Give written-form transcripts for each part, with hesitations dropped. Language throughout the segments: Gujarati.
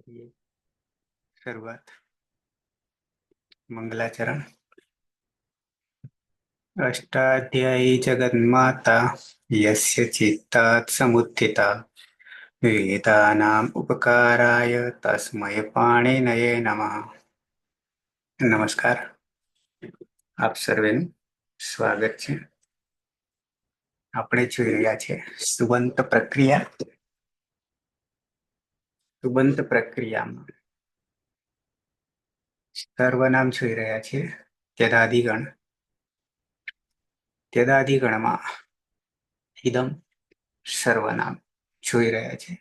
કરીએ શરૂઆત. મંગલાચરણ. અષ્ટાધ્યાયી જગન્માતા યસ્ય ચિત્તાत् સમુત્થિતા વેદાનામ ઉપકારાય તસ્મૈ પાણિનયે નમઃ. નમસ્કાર. આપ સર્વેનું સ્વાગત છે. આપણે જોઈ રહ્યા છે સુબંત પ્રક્રિયા. સુબંત પ્રક્રિયામાં સર્વનામ જોઈ રહ્યા છે. ત્યદાદિગણ. ત્યદાદિગણમાં ઇદમ સર્વનામ જોઈ રહ્યા છે.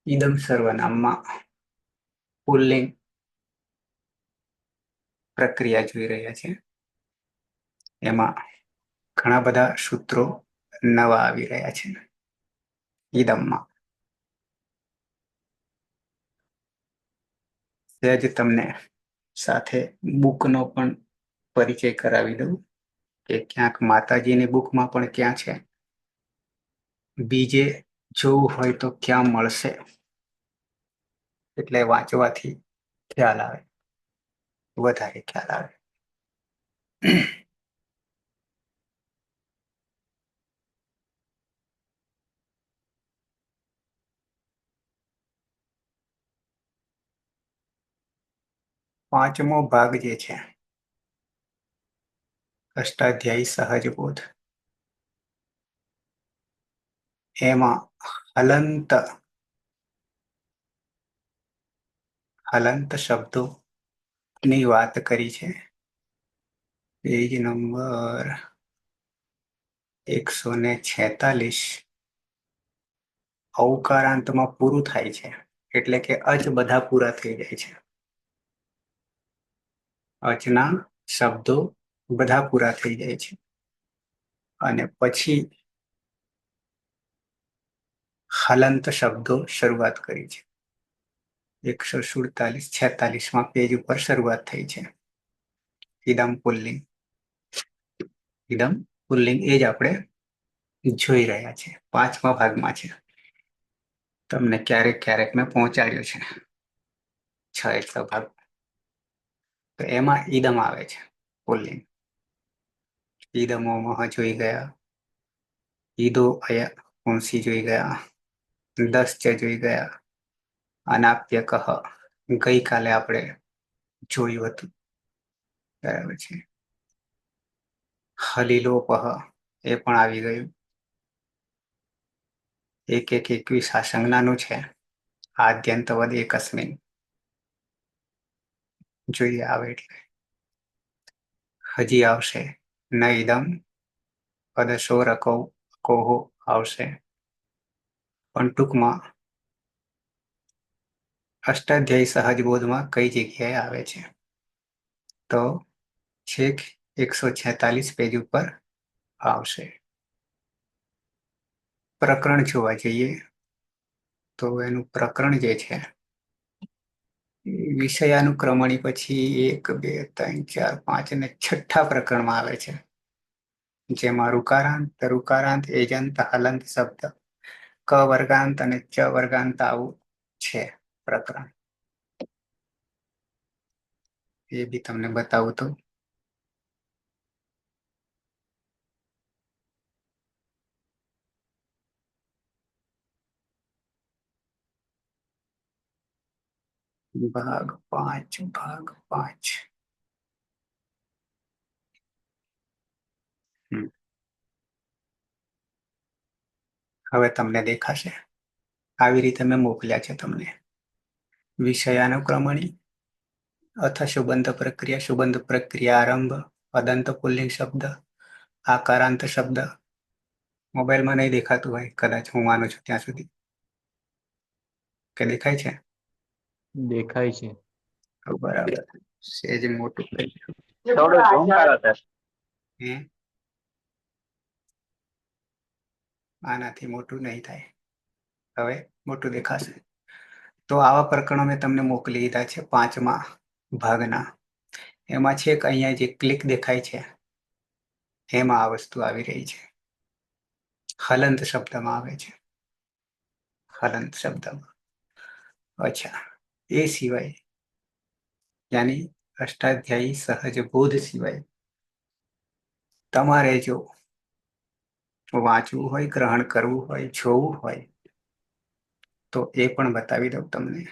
ઇદમ સર્વનામમાં પુલ્લિંગ પ્રક્રિયા જોઈ રહ્યા છે. એમાં ઘણા બધા સૂત્રો નવા આવી રહ્યા છે. ઇદમમાં સહેજ તમને સાથે બુકનો પણ પરિચય કરાવી દઉં કે ક્યાંક માતાજીની બુકમાં પણ ક્યાં છે, બીજે જોવું હોય તો ક્યાં મળશે, એટલે વાંચવાથી ખ્યાલ આવે, વધારે ખ્યાલ આવે. પાંચમો ભાગ જે છે અષ્ટાધ્યાયી સહજબોધ, એમાં હલંત શબ્દોની વાત કરી છે. પેજ નંબર 146 ઔકારાંતમાં પૂરું થાય છે, એટલે કે અચ બધા પૂરા થઈ જાય છે. અચના શબ્દો બધા પૂરા થઈ જાય છે અને પછી હલંત શબ્દો શરૂઆત કરી છે. 147-46 પેજ ઉપર શરૂઆત થઈ છે. ઇદમ પુલ્લિંગ. ઇદમ પુલ્લિંગ એ જ આપણે જોઈ રહ્યા છે. પાંચમા ભાગમાં છે. તમને ક્યારેક ક્યારેક મેં પહોંચાડ્યો છે 6 ભાગ. તો એમાં ઈદમ આવે છે પુલ્લિંગ. ઈદમોમહ જોઈ ગયા, ઈદો અય પુંસી જોઈ ગયા, દશ્ચ જોઈ ગયા, અનાપ્ય કહ ગઈકાલે આપણે જોયું હતું, બરાબર છે. હલિલોપહ એ પણ આવી ગયું. 1-1-21 આ સંજ્ઞાનું છે. આદ્યંતવદ એકસ્મિન જોઈએ આવે એટલે હજી આવશે. ન ઇદમ પદશોરકૌ કોહો આવશે. પણ ટૂંકમાં અષ્ટાધ્યાયી સહજબોધમાં કઈ જગ્યાએ આવે છે, તો છેક 146 પેજ ઉપર આવશે. પ્રકરણ જોવા જઈએ તો એનું પ્રકરણ જે છે વિષયાનુક્રમણી પછી 1, 2, 3, 4, 5 અને 6ઠ્ઠા પ્રકરણમાં આવે છે, જેમાં ઋકારાંત એજંત હલંત શબ્દ ક વર્ગાંત અને ચ વર્ગાંત આવું છે પ્રકરણ. એ બી તમને બતાવું તો ભાગ 5. હવે તમને દેખાશે આવી રીતે મેં મોકલ્યા છે તમને. વિષયાનુક્રમણી અથ સુબંધ પ્રક્રિયા આરંભ, અદંત પુલ્લિંગ શબ્દ, આકારાંત શબ્દ. મોબાઈલમાં નહીં દેખાતું હોય કદાચ, હું માનું છું ત્યાં સુધી. કે દેખાય છે? દેખાય છે. બરાબર. સેજ મોટું થોડું ઝૂમ કરો સર. આનાથી મોટું નહીં થાય. હવે મોટું દેખાશે. તો આવા પ્રકરણો મેં તમને મોકલી દીધા છે 5મા ભાગના. એમાં છે કે અહીંયા જે ક્લિક દેખાય છે એમાં આ વસ્તુ આવી રહી છે. હલંત શબ્દમાં આવે છે. હલંત શબ્દમાં અચ્છા, એ સિવાય યાની અષ્ટાધ્યાયી સહજ બોધ સિવાય તમારે જો વાંચવું હોય, ગ્રહણ કરવું હોય, જોવું હોય તો એ પણ બતાવી દઉં તમને.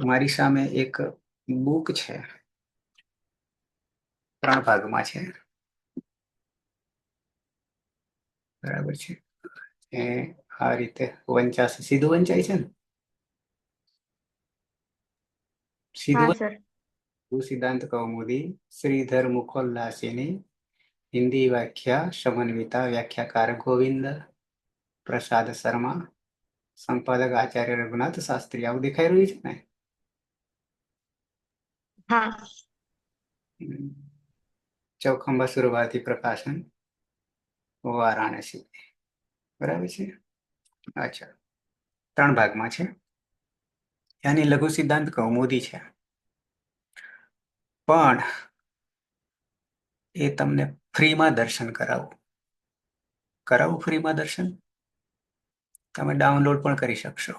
મારી સામે એક બુક છે, 3 ભાગમાં છે. બરાબર છે. એ આ રીતે વંચાશે, સીધું વંચાય છે ને, હા સીધું સર. સિદ્ધાંત કૌમુદી શ્રીધર મુખોલ્લાસીની હિન્દી વ્યાખ્યા સમન્વિતા વ્યાખ્યાકાર ગોવિંદ પ્રસાદ શર્મા, સંપાદક આચાર્ય રઘુનાથ શાસ્ત્રી. આવું દેખાઈ રહ્યું છે ને? હા. ચૌખંબા સુરવાથી પ્રકાશન, વારાણસી. બરાબર છે. અચ્છા, 3 ભાગમાં છે. યાની લઘુ સિદ્ધાંત કૌમુદી છે, પણ એ તમને ફ્રીમાં દર્શન કરાવું ફ્રીમાં દર્શન. તમે ડાઉનલોડ પણ કરી શકશો.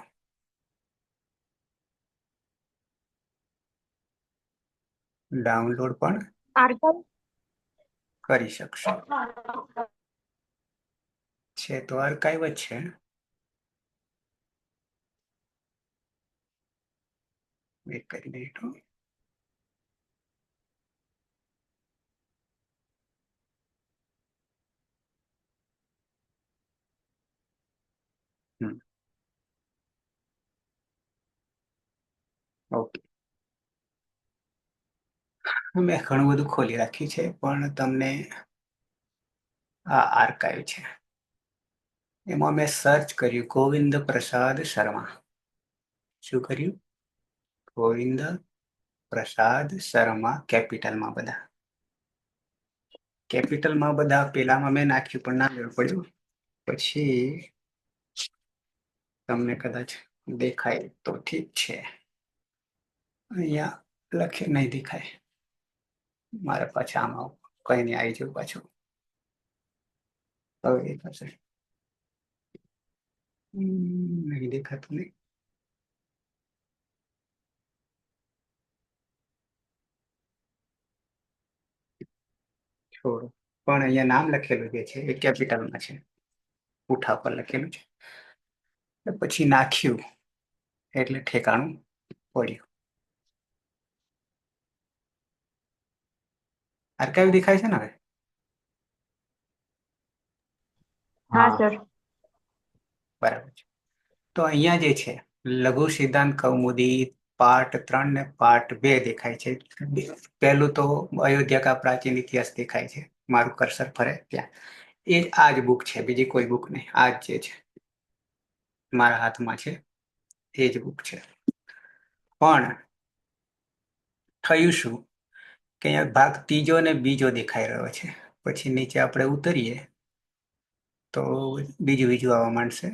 ડાઉનલોડ પણ આર્કલ. કરી શકશો. છે તો આર્કાઇવ જ છે. એક કરી મિનિટ હો. ઓકે, મેં ઘણું બધું ખોલી રાખ્યું છે, પણ તમને આ આર્કાઇવ છે. એમાં મેં સર્ચ કર્યું ગોવિંદ પ્રસાદ શર્મા. શું કર્યું? ગોવિંદ પ્રસાદ શર્મા, કેપિટલમાં બધા. કેપિટલમાં બધા પેલામાં મેં નાખ્યું પણ ના લેવું પડ્યું. પછી તમને કદાચ દેખાય તો ઠીક છે. અહીંયા લખે નહીં દેખાય. મારે પાછા આમાં કઈ નહીં, આવી જવું પાછું. હવે દેખાશે. નહીં દેખાતું નહીં. છોડો, પણ અહીંયા નામ લખેલું જે છે એ કેપિટલમાં છે. ઉઠા પર લખેલું છે. પછી નાખ્યું એટલે ઠેકાણું પડ્યું. આર્કાઇવ દેખાય છે ને હવે? હા સર. બરાબર છે. તો અહીંયા જે છે લઘુ સિદ્ધાંત કૌમુદી પાર્ટ 3 ને પાર્ટ 2 દેખાય છે. પહેલું તો અયોધ્યા કા પ્રાચીન ઇતિહાસ દેખાય છે. મારું કર્સર ફરે ત્યાં એ આ જ બુક છે, બીજી કોઈ બુક નહીં. આ જ જે છે મારા હાથમાં છે એ જ બુક છે. પણ થયું શું કે અહીંયા ભાગ ત્રીજો અને બીજો દેખાઈ રહ્યો છે. પછી નીચે આપણે ઉતરીએ તો બીજું બીજું આવવા માંડશે.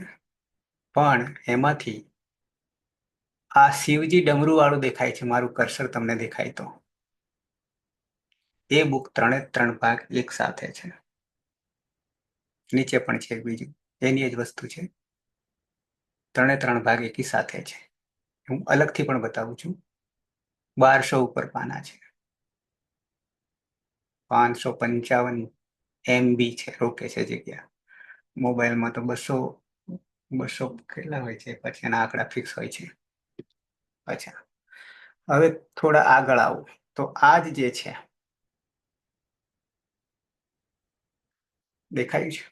પણ એમાંથી આ શિવજી ડમરૂ વાળું દેખાય છે, મારું કર્સર તમને દેખાય તો એ બુક 3 ભાગ એક સાથે છે. નીચે પણ છે બીજું, એની જ વસ્તુ છે. 3 ભાગ એકી સાથે છે. હું અલગથી પણ બતાવું છું. 1200 ઉપર પાના છે. 555 MB છે, રોકે છે જગ્યા. મોબાઈલમાં તો 200 કેટલા હોય છે, પછી એના આંકડા ફિક્સ હોય છે. અચ્છા, હવે થોડા આગળ આવું તો આ જ જે છે દેખાયું છે,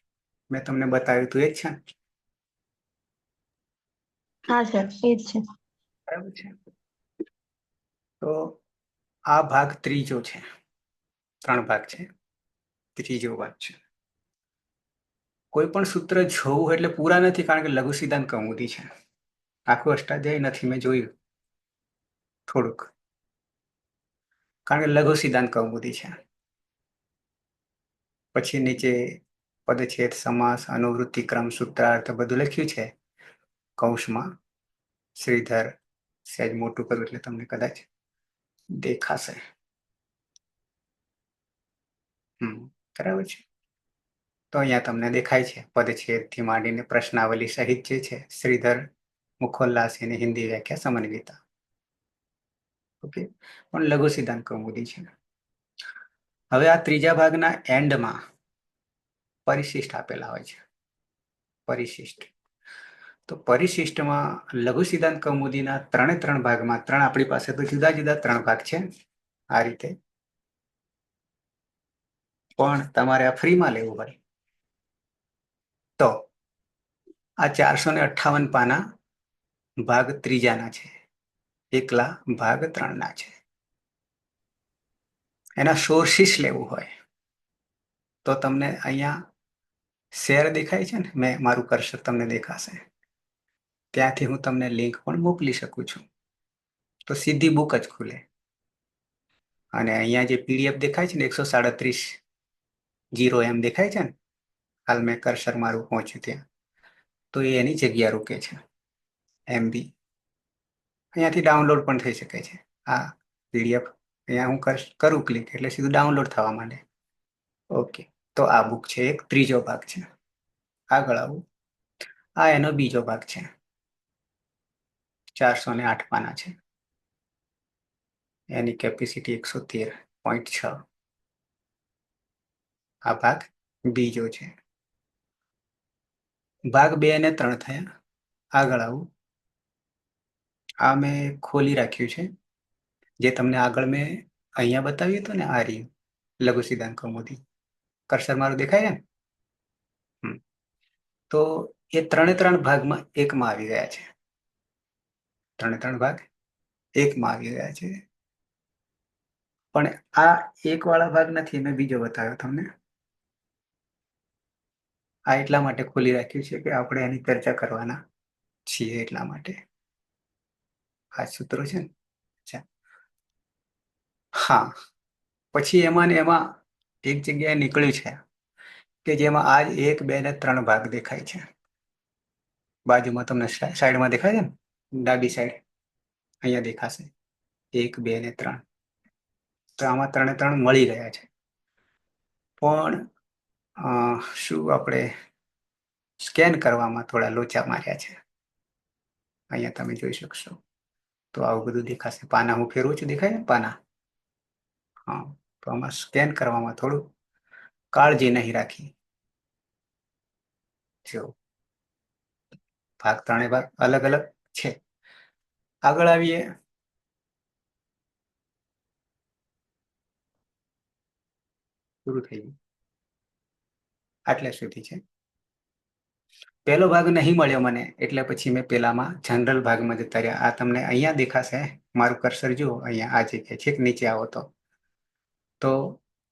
મેં તમને બતાવ્યું તું એ જ છે ને? હા સર, એ જ છે. બરાબર છે. તો આ ભાગ ત્રીજો છે. 3 ભાગ છે, ત્રીજો ભાગ છે. કોઈ પણ સૂત્ર જોવું એટલે પૂરા નથી, કારણ કે લઘુ સિદ્ધાંત કૌમુદી છે. આખું અષ્ટાધ્યાય નથી, મેં જોયું થોડુંક, કારણ કે લઘુ સિદ્ધાંત કૌમુદી છે. પછી નીચે પદછેદ, સમાસ, અનુવૃત્તિ, ક્રમ, સૂત્રાર્થ બધું લખ્યું છે કૌંસમાં. શ્રીધર સહેજ મોટું કરું એટલે તમને કદાચ દેખાશે. બરાબર છે. તો અહીંયા તમને દેખાય છે પદછેદથી માંડીને પ્રશ્નાવલી સહિત જે છે શ્રીધર મુખોલ્લાસ એની હિન્દી વ્યાખ્યા સમન્વિતા. ઓકે, પણ લઘુ સિદ્ધાંત કૌમુદી છે. હવે આ ત્રીજા ભાગના એન્ડમાં પરિશિષ્ટ આપેલા હોય છે. પરિશિષ્ટ, તો પરિશિષ્ટમાં લઘુ સિદ્ધાંત કૌમુદીના 3 ભાગમાં આપણી પાસે તો જુદા જુદા 3 ભાગ છે આ રીતે. પણ તમારે આ ફ્રીમાં લેવું હોય તો આ 458 પાના ભાગ ત્રીજાના છે, એકલા ભાગ 3ના છે. એના સોર્સિસ લેવું હોય તો તમને અહીંયા શેર દેખાય છે ને, મારું કર્સર તમને દેખાશે, ત્યાંથી હું તમને લિંક પણ મોકલી શકું છું. તો સીધી બુક જ ખુલે અને અહીંયા જે પીડીએફ દેખાય છે ને 137 0 એમ દેખાય છે ને, હાલ મેં કર્સર મારું પહોંચ્યું ત્યાં, તો એ એની જગ્યા રૂકે છે MB. અહીંયાથી ડાઉનલોડ પણ થઈ શકે છે આ પીડીએફ. અહીંયા હું કરું ક્લિક એટલે સીધું ડાઉનલોડ થવા માંડે. ઓકે, તો આ બુક છે, એક ત્રીજો ભાગ છે. આગળ આવું, આ એનો બીજો ભાગ છે, 408 પાના છે, એની કેપેસિટી 113.6. આ ભાગ બીજો છે. ભાગ 2 અને 3 થયા. આગળ આવું, આ મેં ખોલી રાખ્યું છે, જે તમને આગળ મેં અહીંયા બતાવ્યું હતું ને, આ રહ્યું લઘુ સિદ્ધાંત કૌમુદી. કર્સર મારું દેખાય છે ને? તો એ 3 ભાગમાં એકમાં આવી ગયા છે. 3 ભાગ એકમાં આવી ગયા છે. પણ આ એક વાળા ભાગ નથી, મેં બીજો બતાવ્યો તમને. આ એટલા માટે ખોલી રાખ્યું છે કે આપણે એની ચર્ચા કરવાના છીએ, એટલા માટે આ સૂત્રો છે ને. અચ્છા, હા, પછી એમાં ને એમાં એક જગ્યાએ નીકળ્યું છે કે જેમાં આજ 1, 2 ને 3 ભાગ દેખાય છે. બાજુમાં તમને સાઈડમાં દેખાય છે ને, ડાબી સાઈડ અહીંયા દેખાશે 1, 2 ને 3. તો આમાં 3 મળી ગયા છે. પણ શું આપણે સ્કેન કરવામાં થોડા લોચા માર્યા છે. અહીંયા તમે જોઈ શકશો. તો આવું બધું દેખાશે. પાના હું ફેરવું છું, દેખાય ને પાના? હા, તો આમાં સ્કેન કરવામાં થોડું કાળજી નહીં રાખી. જો ભાગ 3 ભાગ અલગ અલગ છે. આગળ આવીએ. પૂરું થઈ ગયું, આટલે સુધી છે. પહેલો ભાગ નહીં મળ્યો મને, એટલે પછી મેં પેલામાં જનરલ ભાગમાં જતા રહ્યા. આ તમને અહીંયા દેખાશે, મારું કર્સર જુઓ અહીંયા આ જગ્યાએ છેક નીચે આવો તો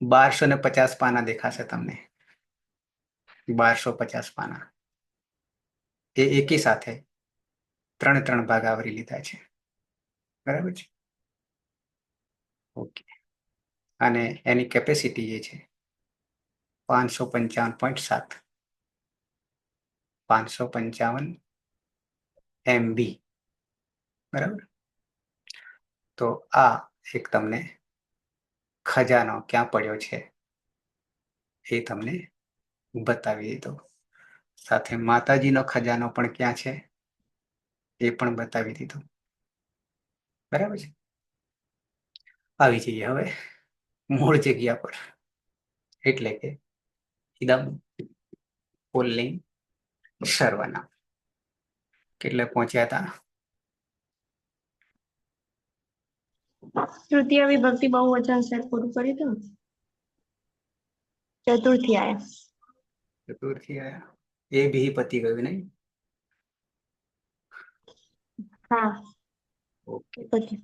1250 પાના દેખાશે તમને. 1250 પાના એ એકી સાથે 3 ભાગ આવરી લીધા છે. બરાબર છે? ઓકે, અને એની કેપેસિટી જે છે 555.7, 555 MB. બરાબર. તો આ એક તમને ખજાનો ક્યાં પડ્યો છે એ તમને બતાવી દીધો. સાથે માતાજીનો ખજાનો પણ ક્યાં છે એ પણ બતાવી દીધો. બરાબર છે? આવી જઈએ હવે મૂળ જગ્યા પર, એટલે કે ઇદમ પુલ્લિંગ સર્વનામ. કેટલે પહોંચ્યા હતા? તૃતીય વિભક્તિ બહુવચન સેટ પૂરું કર્યું હતું ને? ચતુર્થી આયા. ચતુર્થી આયા. એ બી પતી ગયું નહીં? હા, ઓકે. પછી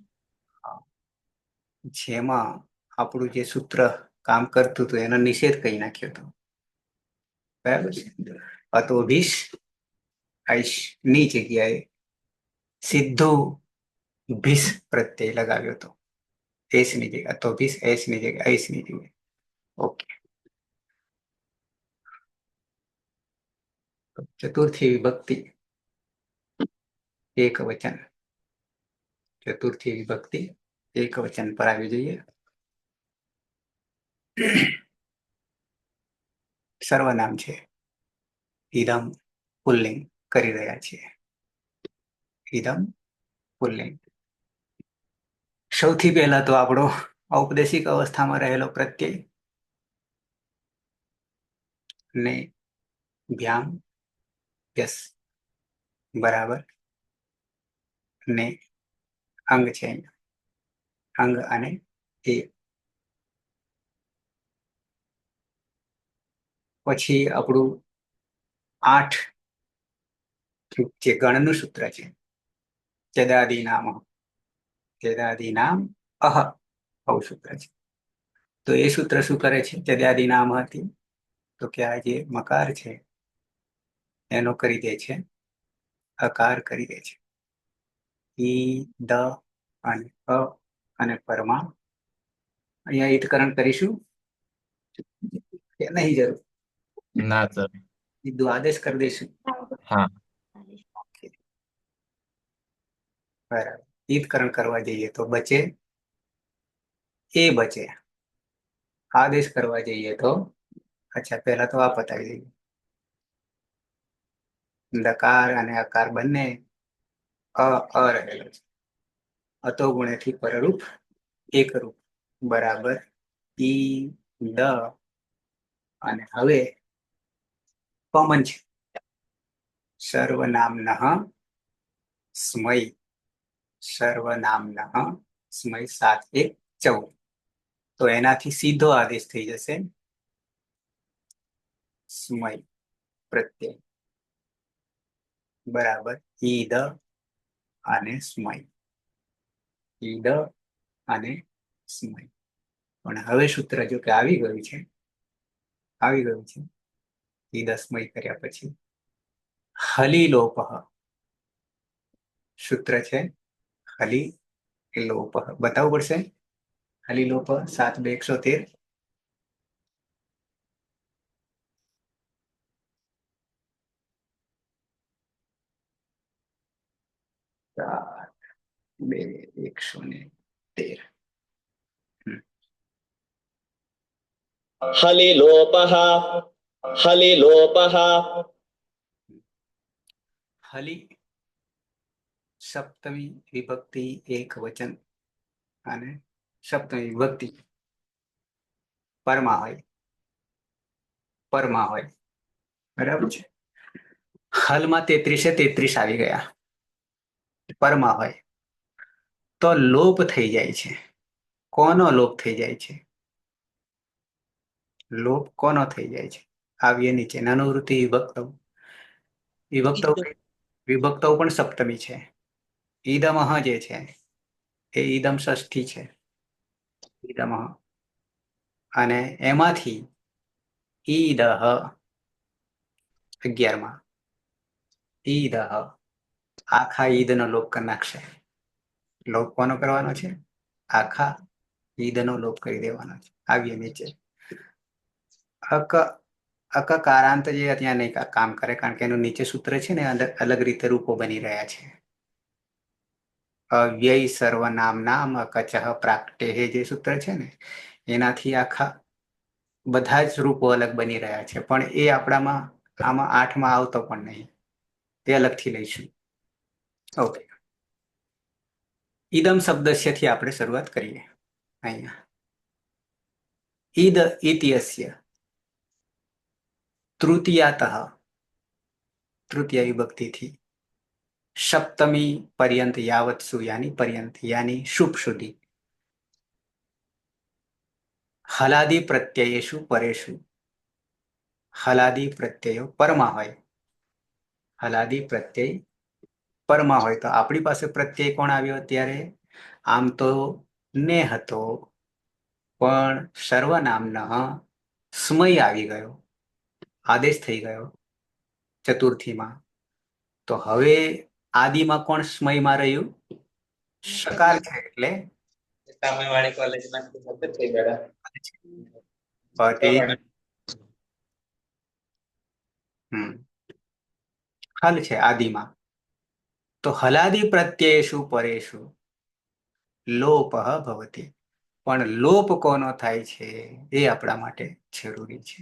જેમાં આપણું જે સૂત્ર કામ કરતું હતું એનો નિષેધ કહી નાખ્યો હતો. બરાબર છે? અતો ભીષ આઈશ ની જગ્યાએ સીધું ભીષ પ્રત્યય લગાવ્યો હતો. એસ ની જગ્યાએ અતો ભીષ, એસ ની જગ્યાએ આઈશ ની જગ્યાએ. ઓકે, ચતુર્થી વિભક્તિ એક વચન. ચતુર્થી વિભક્તિ એક વચન પર આવી જઈએ. સર્વનામ છે, ઇદમ પુલ્લિંગ કરી રહ્યા છીએ. ઇદમ પુલ્લિંગ. સૌથી પહેલા તો આપણો ઔપદેશિક અવસ્થામાં રહેલો પ્રત્યય ને ભ્યામ યસ બરાબર ને અંગ છે અહીંયા. અંગ અને એ. પછી આપણું 8 જે ગણનું સૂત્ર છે ચેદાદીનામ ચેદાદીનામ અહ આવું સૂત્ર છે. તો એ સૂત્ર શું કરે છે? ચેદાદીનામ હતી તો કે આ જે મકાર છે એનો કરી દે છે અકાર કરી દે છે. ઈ દ અને અ અને પરમા અહીંયા ઈતકરણ કરીશું કે નહીં જરૂર? ના સર. દ્વાદશ કરી દઈશું. હા. બરાબર. ઈતકરણ કરવા જઈએ તો બચે એ બચે. આદેશ કરવા જઈએ તો અચ્છા પહેલા તો આ પતાવી દઈએ. દકાર અને અકાર બંને અ રહેલો છે. અતો ગુણેથી પરરૂપ એકરૂપ બરાબર ઈ દ અને હવે કોમન છે સર્વનામનઃ સ્મય સર્વનામનઃ સ્મય 7 1 14. તો એનાથી સીધો આદેશ થઈ જશે સ્મય પ્રત્યય બરાબર ઈદ અને સ્મય ઈદ અને સ્મય. પણ હવે સૂત્ર જો કે આવી ગયું છે ઈદ સ્મય કર્યા પછી હલિલોપ સૂત્ર છે હલિલોપ બતાવવું પડશે. હલિલોપ 7 2 113. 7 2 113. हलिलोपः हलिलोपः હલી સપ્તમી વિભક્તિ એક વચન અને સપ્તમી વિભક્તિ પરમાં હોય બરાબર છે. હલમાં 33 આવી ગયા પરમાં હોય તો લોપ થઈ જાય છે. કોનો લોપ થઈ જાય છે? લોપ કોનો થઈ જાય છે? આવીએ નીચે નાનુવૃત્તિ વિભક્તો પણ સપ્તમી છે. ઈદમઃ જે છે એ ઈદમ ષષ્ઠી છે ઈદમઃ અને એમાંથી ઈદહ 11માં ઈદહ આખા ઈદનો લોપ કરી નાખશે. લોપ કોનો કરવાનો છે? આખા ઈદનો લોપ કરી દેવાનો છે. આવીએ નીચે અકકારાંત જે ત્યાં નહીં કામ કરે કારણ કે એનું નીચે સૂત્ર છે ને અલગ રીતે રૂપો બની રહ્યા છે. અવ્યય સર્વનામ નામ અકચઃ પ્રાક્ટે જે સૂત્ર છે ને એનાથી આખા બધા જ રૂપો અલગ બની રહ્યા છે પણ એ આપણામાં આમાં 8માં આવતો પણ નહીં. તે અલગથી લઈશું. ઓકે. ઈદમ શબ્દસ્યથી આપણે શરૂઆત કરીએ. અહીંયા ઈદ ઇત્યસ્ય તૃતીય વિભક્તિથી સપ્તમી પર્યંત યાવત્સુ યાની પર્યંત યાની શુભ સુધી હલાદી પ્રત્યયેશુ પરેશુ હલાદી પ્રત્યયો પરમાં હોય હલાદી પ્રત્યય પરમાં હોય તો આપણી પાસે પ્રત્યય કોણ આવ્યો ત્યારે? આમ તો ને હતો પણ સર્વનામનઃ સ્મય આવી ગયો આદેશ થઈ ગયો ચતુર્થીમાં. તો હવે આદિમાં કોણ સ્મયમાં રહ્યું? સકાર છે એટલે સામેવાળી કોલેજમાં થઈ ગયા. હલ છે આદિમાં. તો હલાદી પ્રત્યયેશુ પરેશુ લોપ ભવતી. પણ લોપ કોનો થાય છે એ આપણા માટે જરૂરી છે.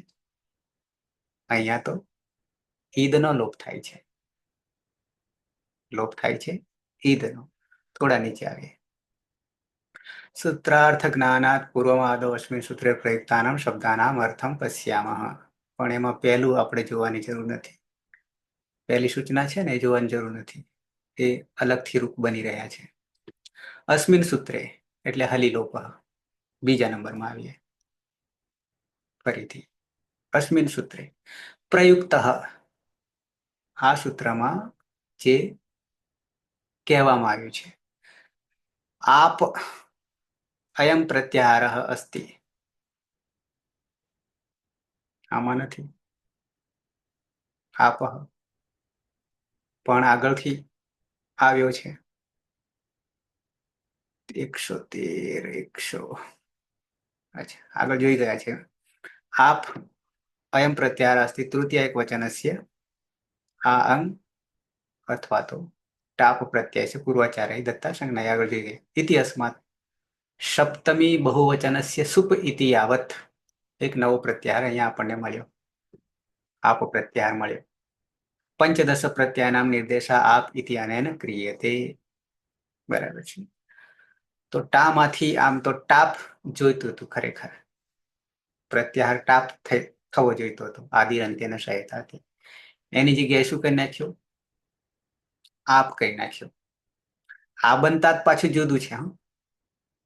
અહીંયા તો ઈદનો લોપ થાય છે. ઈદનો. થોડા નીચે આવીએ. સૂત્રાર્થ જ્ઞાનાત પૂર્વમાદો અસ્મિન સૂત્રે પ્રયુક્તાનામ શબ્દાનામ અર્થમ પશ્યામઃ. પણ એમાં પહેલું આપણે જોવાની જરૂર નથી. પહેલી સૂચના છે ને એ જોવાની જરૂર નથી. એ અલગથી રૂપ બની રહ્યા છે. અસ્મિન સૂત્રે એટલે હલિલોપ. બીજા નંબરમાં આવીએ ફરીથી. અસ્મિન સૂત્રે પ્રયુક્ત, આ સૂત્રમાં જે કહેવામાં આવ્યું છે, આપ અયમ પ્રત્યાહાર અસ્તિ. આમાં નથી આપ, પણ આગળથી આવ્યો છે. 113 અચ્છા, આગળ જોઈ ગયા છે. આપ અયમ પ્રત્યાહાર અસ્તિ તૃતીય એક વચનસ્ય આ અંગ અથવા તો ટાપ પ્રત્યય છે પૂર્વાચાર્ય દત્તા સંજ્ઞા. આગળ જોઈ ગયા. ઇતિ અસ્માત સપ્તમી બહુવચનસ્ય સુપ ઇતિ યાવત. એક નવો પ્રત્યાહાર અહીંયા આપણને મળ્યો. આપ પ્રત્યાહાર મળ્યો. પંચદશ પ્રત્યાનામ નિર્દેશા આપ ઇતિ અનેન ક્રિયતે. બરાબર છે. તો ટામાંથી આમ તો ટાપ જોઈતું હતું. ખરેખર પ્રત્યાહાર ટાપ થવો જોઈતો હતો. આદિ અંત્યના સહાયતાથી. એની જગ્યાએ શું કરી નાખ્યું? આપ કહી નાખ્યું. આ બનતા પાછું જુદું છે.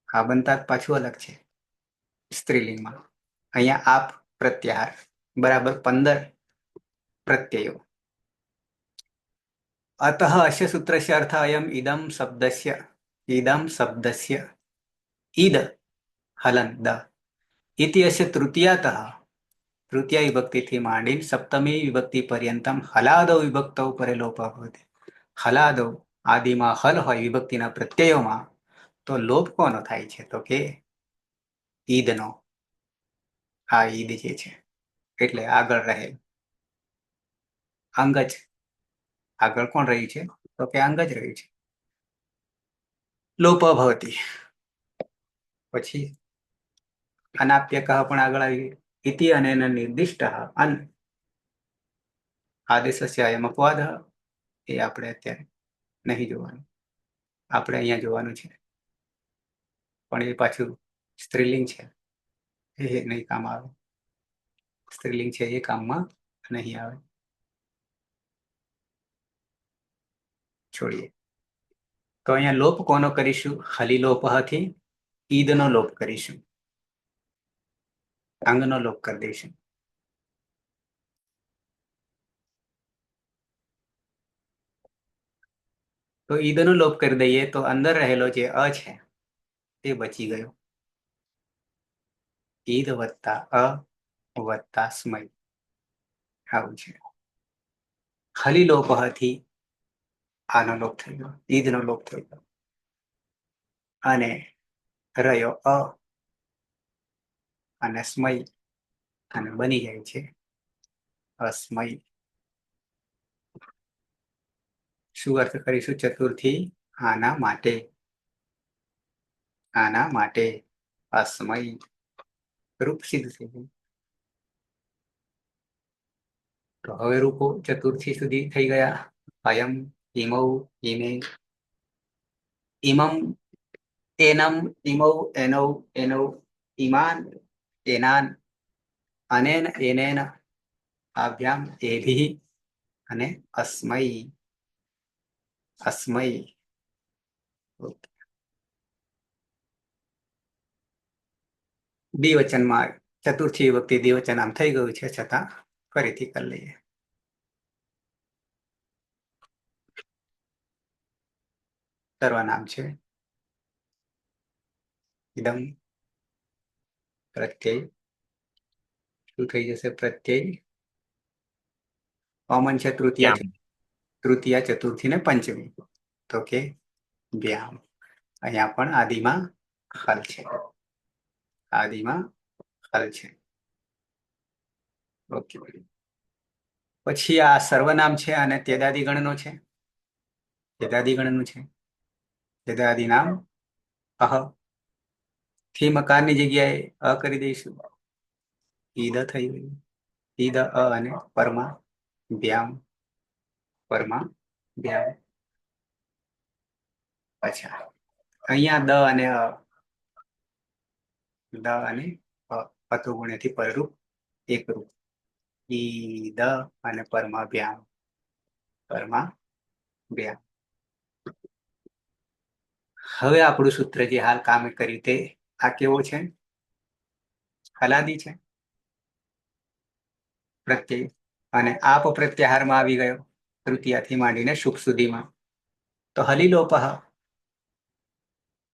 આ બનતા પાછું અલગ છે સ્ત્રીલિંગમાં. અહીંયા આપ પ્રત્યાહાર બરાબર 15 પ્રત્યયો. અતઃ અस्य सूत्रस्य अर्थ अयम इदम शब्दस्य ईद हलन द इति अस्य तृतीयातः तृतीया विभक्तिથી માંડીને સપ્તમી વિભક્તિ પર્યંતમ હલાદો વિભક્તौ પરે લોપ ભવતિ. હલાદો આદિમાં હલ હોય વિભક્તિના પ્રત્યયોમાં, તો લોપ કોનો થાય છે? તો કે ઈદનો. આ ઈદ જે છે એટલે આગળ રહે અંગ જ. આગળ કોણ રહ્યું છે? તો કે અંગ જ રહ્યું છે. લોપ ભવતી. પછી અનાપ્ય કહ પણ આગળ આવી ગઈ. ઇતિ અને નિર્દિષ્ટ અન આદેશસ્ય અયમ અપવાદ. એ આપણે અત્યારે નહીં જોવાનું. આપણે અહીંયા જોવાનું છે. પણ એ પાછું સ્ત્રીલિંગ છે, એ નહીં કામ આવે. સ્ત્રીલિંગ છે એ કામમાં નહીં આવે. છોડીએ. તો અહીંયા લોપ કોનો કરીશું? હલિલોપથી ઈદનો લોપ કરીશું. અંગનો લોપ કરી દઈશું. તો ઈદનો લોપ કરી દઈએ તો અંદર રહેલો જે અ છે એ બચી ગયો. ઈદ વત્તા અ વત્તા સ્મય. આવું છે. હલિલોપથી આનો લોપ થઈ ગયો, ઈદનો લોપ થઈ ગયો, અને રહ્યો અ અને સ્મય, અને બની જાય છે અસ્મય. શું અર્થ કરીશું? ચતુર્થી આના માટે. આના માટે અસ્મય રૂપ સિદ્ધ થઈ ગયું. તો હવે રૂપો ચતુર્થી સુધી થઈ ગયા. અયમ, ઇમૌ, ઇમે, ઇમમ, એનમ, ઇમૌ, એનૌ, એનૌ, ઇમાન, એનાન, અનેન, એનેન, આભ્યામ, એભિઃ, અને અસ્મૈ. અસ્મૈ. દ્વિવચનમાં ચતુર્થી વખતે દ્વિવચન આમ થઈ ગયું છે, છતાં ફરીથી કરી લઈએ. સર્વનામ છે. ઇદમ પ્રત્યય શું થઈ જશે? પ્રત્યય કોમન છે. તૃતીયા, ચતુર્થી ને પંચમી. તો કે વ્યામ. અહીંયા પણ આદિમાં હલ છે. આદિમાં હલ છે. ઓકે. પછી આ સર્વનામ છે અને તેદાદિગણનો છે. તેદાદિગણનું છે. તેદાદિ નામ અહ થી મકારની જગ્યાએ અ કરી દઈશું. ઈદ થઈ ગયું. ઈદ અ અને પરમા વ્યામ. પરમા વ્યામ. અચ્છા, અહીંયા દ અને અતુ ગુણ્યથી પરરૂપ એકરૂપ. ઈ દ અને પરમા વ્યામ. હવે આપણું સૂત્ર જે હાલ કામ કર્યું તે આ કેવો છે? હલાદી છે પ્રત્યય, અને આપ પ્રત્યાહારમાં આવી ગયો તૃતીયાથી માંડીને શુભ સુધીમાં. તો હલિલોપહ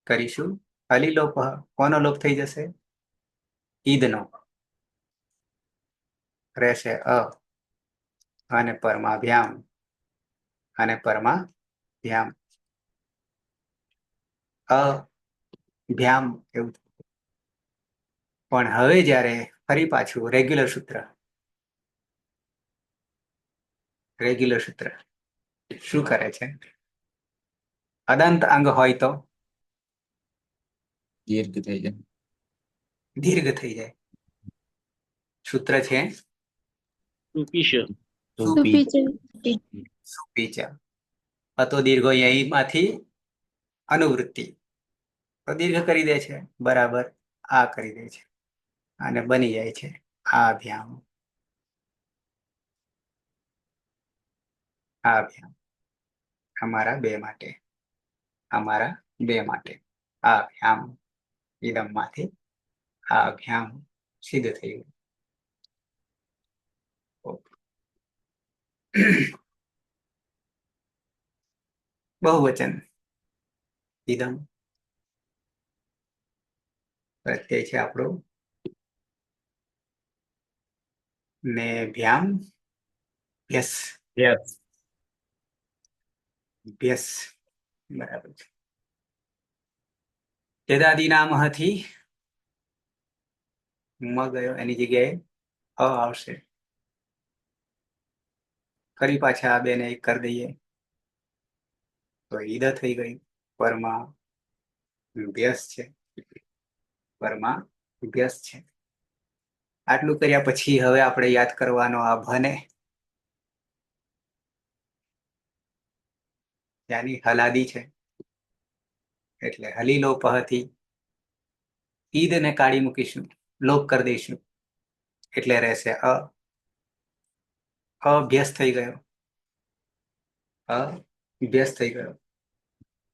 કરીશું. હલિલોપહ કોનો લોપ થઈ જશે? ઈદનો. રહેશે અ અને પરમાભ્યામ અભ્યામ એવું. પણ હવે જ્યારે ફરી પાછું રેગ્યુલર સૂત્ર શું કરે છે? અદંત અંગ હોય તો દીર્ઘ થઈ જાય. દીર્ઘ થઈ જાય. સૂત્ર છે સુપી. સુપીચ. અતો દીર્ઘો યહીમાંથી અનુવૃત્તિ તો દીર્ઘ કરી દે છે, બરાબર આ કરી દે છે અને બની જાય છે આ અભ્યામ. આ અભ્યામ અમારા બે માટે આ અભ્યામ ઇદમમાંથી આ અભ્યામ સિદ્ધ થઈ ગયું. બહુવચન ઇદમ પ્રત્યય છે આપણું, ને ભ્યામ યસ યસ. યસ બરાબર છે. તેદાદીનામહથી મ ગયો, એની જગ્યાએ અ આવશે. ફરી પાછા આ બેને એક કરી દઈએ તો ઈદ થઈ ગઈ. પરમાં વ્યસ્ત છે. આટલું કર્યા પછી હવે આપણે યાદ કરવાનો આ ભને, ત્યાંની હલાદી છે એટલે હલીલોપહથી ઈદ ને કાઢી મૂકીશું, લોપ કરી દઈશું એટલે રહેશે અભ્યસ્ત થઈ ગયો.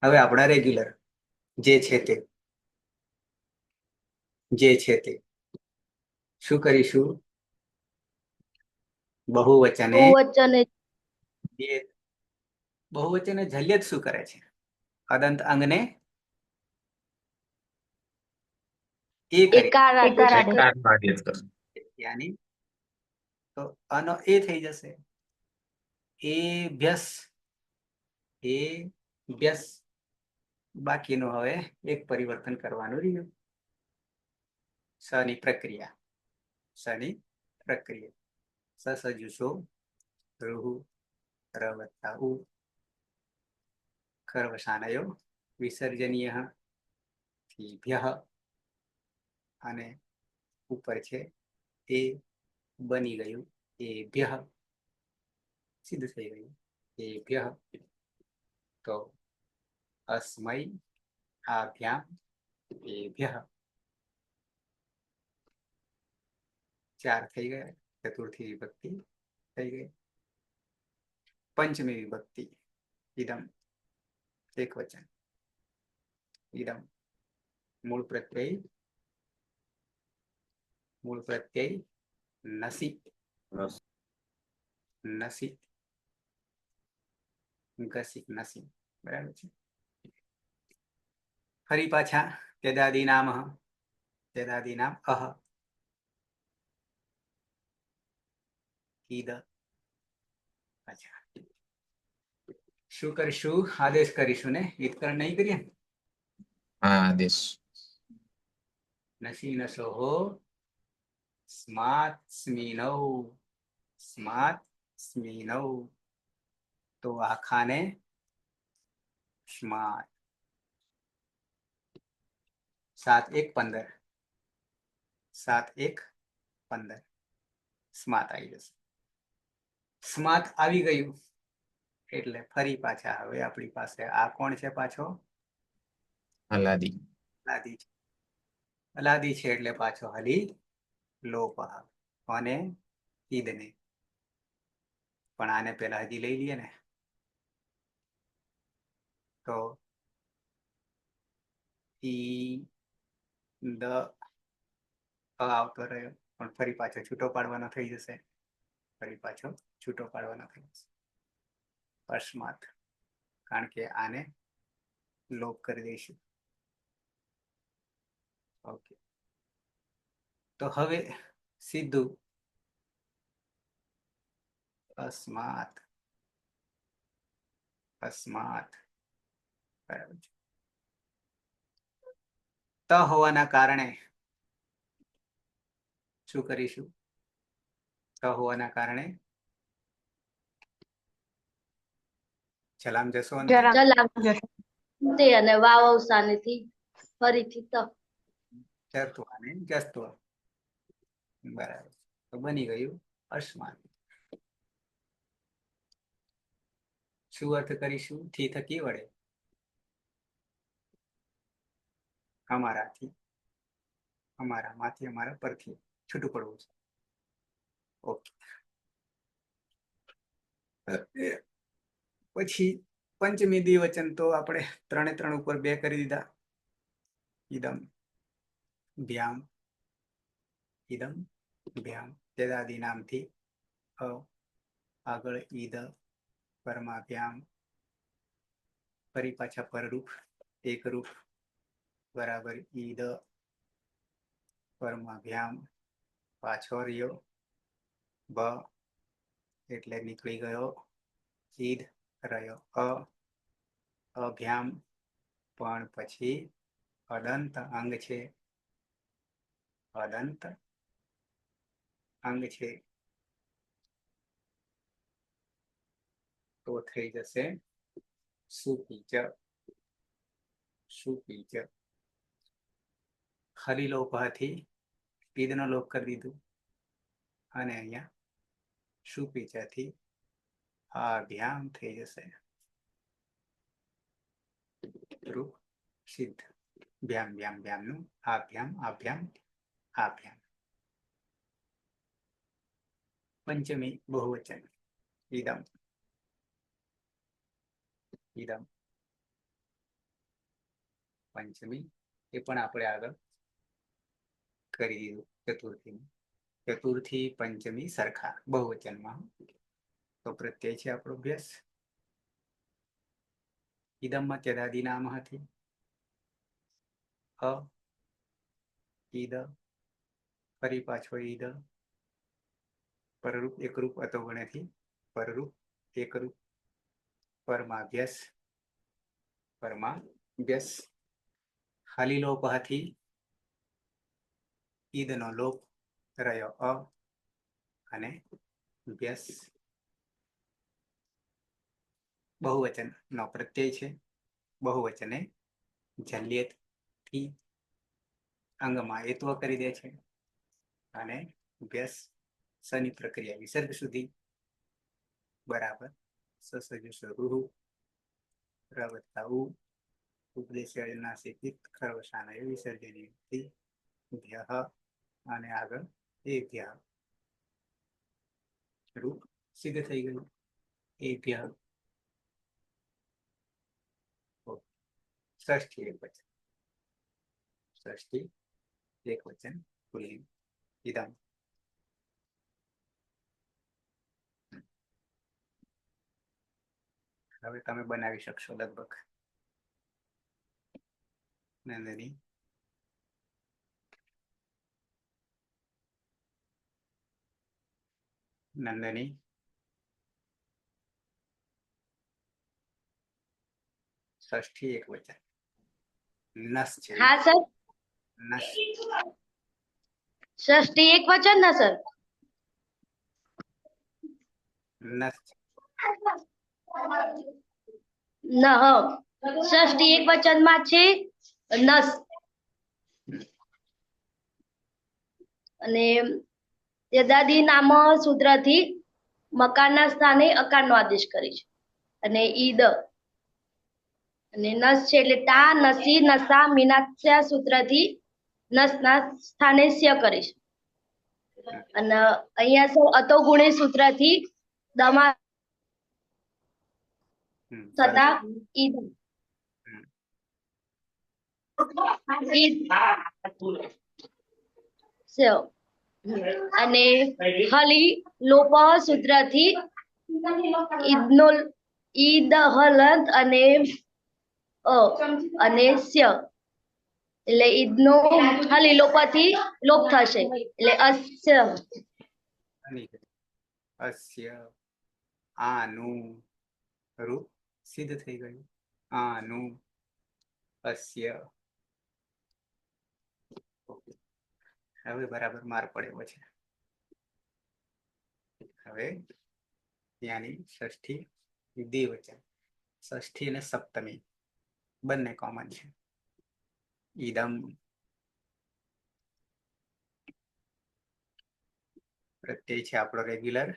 હવે આપણા રેગ્યુલર જે છે તે શું કરીશું? બહુવચને જલ્ય જ શું કરે છે? અદંત અંગને એ કરી યાની તો આનો એ થઈ જશે. એ ભ્યસ. બાકીનું હવે એક પરિવર્તન કરવાનું રહ્યું. સની પ્રક્રિયા સસજુસો રૂહુ રવત્તા ઉ ખર્વસાનયો વિસર્જનીય ભ્યઃ અને ઉપર છે એ બની ગયું એ ભ્યઃ સિદ્ધ થઈ ગયું એ ભ્યઃ. તો અસ્મય આભ્યામ એ ભ્યઃ 4 થઈ ગયા. ચતુર્થી વિભક્તિ થઈ ગઈ. પંચમી વિભક્તિ ઇદમ એક વચન. ઇદમ મૂળ પ્રત્યય નસી બરાબર છે. ફરી પાછા તેદાદી નામ અહ ઈદ. અચ્છા, શું કરીશું? આદેશ કરીશું ને, ઈદકરણ નહીં કરીએ. હા, આદેશ. નસી નસોહો સ્માત સ્મીનૌ તો આખાને સ્માત. 7 1 15 સ્માત આવી જશે. સ્માત આવી ગયું એટલે ફરી પાછા હવે આપણી પાસે આ કોણ છે? પાછો અલાદી. અલાદી છે. અલાદી છે એટલે પાછો હલી લોપ આવે. અને ઈદને પણ આને પેલા હજી લઈ લઈએ ને તો ઈ દ આવતો રહ્યો પણ ફરી પાછો છૂટો પાડવાનો થઈ જશે. ફરી પાછો છૂટો પાડવાનો થઈ જશે અકસ્માત, કારણ કે આને લોપ કરી દઈશું. ઓકે, તો હવે સીધું અસ્માત અસ્માત બરાબર છે. ત હોવાના કારણે શું કરીશું? ત હોવાના કારણે ચલામ જશો અંતે? તે અને વાવ અવસાનેથી ફરીથી ત. ચરતું અને જસ્તું. બરાબર, તો બની ગયું અસ્માત. શું અર્થ કરીશું થી થકી વડે? અમારાથી, અમારામાંથી, અમારા પરથી છૂટું પડવું છે. ઓકે, પછી પંચમી દ્વિવચન તો આપણે 3 3 ઉપર 2 કરી દીધા. ઇદમ ભ્યામ, ઇદમ ભ્યામ. તેદાદી નામથી આગળ ઈદ પરમાભ્યામ, ફરી પાછા પરરૂપ એકરૂપ બરાબર ઈદ પરમાભ્યામ. પાછો રહ્યો બ એટલે નીકળી ગયો ઈદ, રહ્યો અભ્યામ, પણ પછી અદંત અંગ છે, અદંત અંગ છે તો થઈ જશે સુપીચ. સુપીચ ખરી લોપથી ઈદનો લોપ કરી દીધું અને અહીંયા સુપીચાથી અભ્યામ થઈ જશે. રૂપ સિદ્ધ. ભ્યામ ભ્યામ ભ્યામ નું આભ્યામ આભ્યામ આભ્યામ. પંચમી બહુવચન ઇદમ, ઇદમ પંચમી એ પણ આપણે આગળ કરી દીધું. ચતુર્થી, ચતુર્થી પંચમી સરખા બહુવચનમાં. તો પ્રત્યય છે આપણો અભ્યાસ. ઇદમમાં તેદાદી નામ હતી ઈદ, ફરી પાછો ઈદ, પરરૂપ એકરૂપ અતોગણેથી પરરૂપ એકરૂપ, પરમાભ્યાસ, પરમાભ્યાસ. ખાલી લોપથી ઈદનો લોપ રહ્યો અને અભ્યાસ. બહુવચન નો પ્રત્યય છે. બહુવચને જલ્યત થી અંગમાં એત્વ કરી દે છે અને અભ્યાસ સની પ્રક્રિયા વિસર્ગ સુધી બરાબર. સસજુ સ્વરૂહ પ્રવત્તા ઉપદેશ નાસિક ખરવસાના વિસર્જનથી ભ્યઃ અને આગળ એ ભ્યઃ. રૂપ સિદ્ધ થઈ ગયું એ ભ્યઃ. ષષ્ઠી એક વચન, ષષ્ઠી એક વચન પુલ્લિંગ ઇદમ. હવે તમે બનાવી શકશો લગભગ. નંદની, નંદની ષષ્ઠી એક વચન નસ છે. હા સર, નસ ષષ્ઠી એક વચન ના સર? નસ ષષ્ઠી એક વચનમાં છે નસ, અને તેદાદી નામ સૂત્રથી મકારના સ્થાને અકારનો આદેશ કરે છે અને ઈદ અને નસ છે એટલે ટા નસી નસા મીનાક્ષા સૂત્રથી નસના સ્થાને સ્ય કરીશ. અને અહીંયા સર અતોગુણી સૂત્રથી દમા થતા ઈદ ઈદ સ્ય. અને હલી લોપ સૂત્રથી ઈદનો ઈદ હલંત અને અને સ્ય એટલે ઈદનો હલી લોપથી લોપ થશે એટલે અસ્ય. અસ્ય આનું રૂપ સિદ્ધ થઈ ગયું. આનું અસ્ય. ઓકે. હવે બરાબર માર પડ્યો છે. હવે ત્યાંની ષષ્ઠી દ્વિવચન, ષષ્ઠી અને સપ્તમી બંને કોમન છે. ઈદમ પ્રત્યય છે આપણો રેગ્યુલર.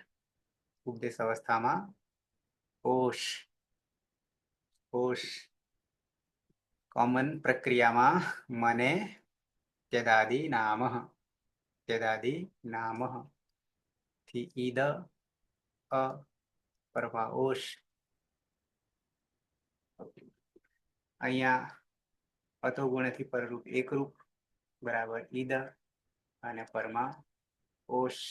ઉપદેશ અવસ્થામાં ઓશ ઓશ. કોમન પ્રક્રિયામાં મને ત્યદાદી નામઃ ત્યદાદી નામઃ થી ઈદ અ પરવા ઓશ. અહીંયા અતોગુણથી પરરૂપ એકરૂપ બરાબર ઈદ અને પરમાં ઓશ.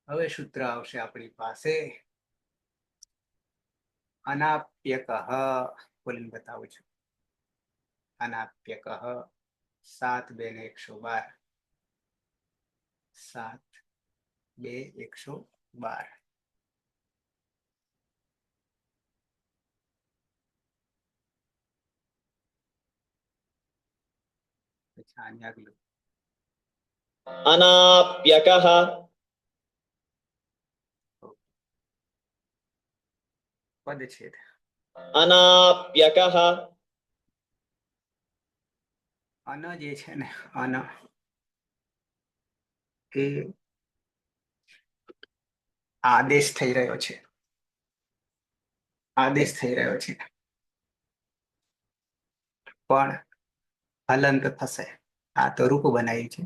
હવે સૂત્ર આવશે આપણી પાસે અનાપ્યકઃ. બોલીને બતાવું છું. અનાપ્યકઃ 7 2 ને 112. 7 2 112. આની આગળ અનાપ્યકઃ પદછેદ. અનાપ્યકઃ અન જે છે ને અન એ આદેશ થઈ રહ્યો છે. આદેશ થઈ રહ્યો છે પણ હલંત થશે. આ તો રૂપ બનાવ્યું છે,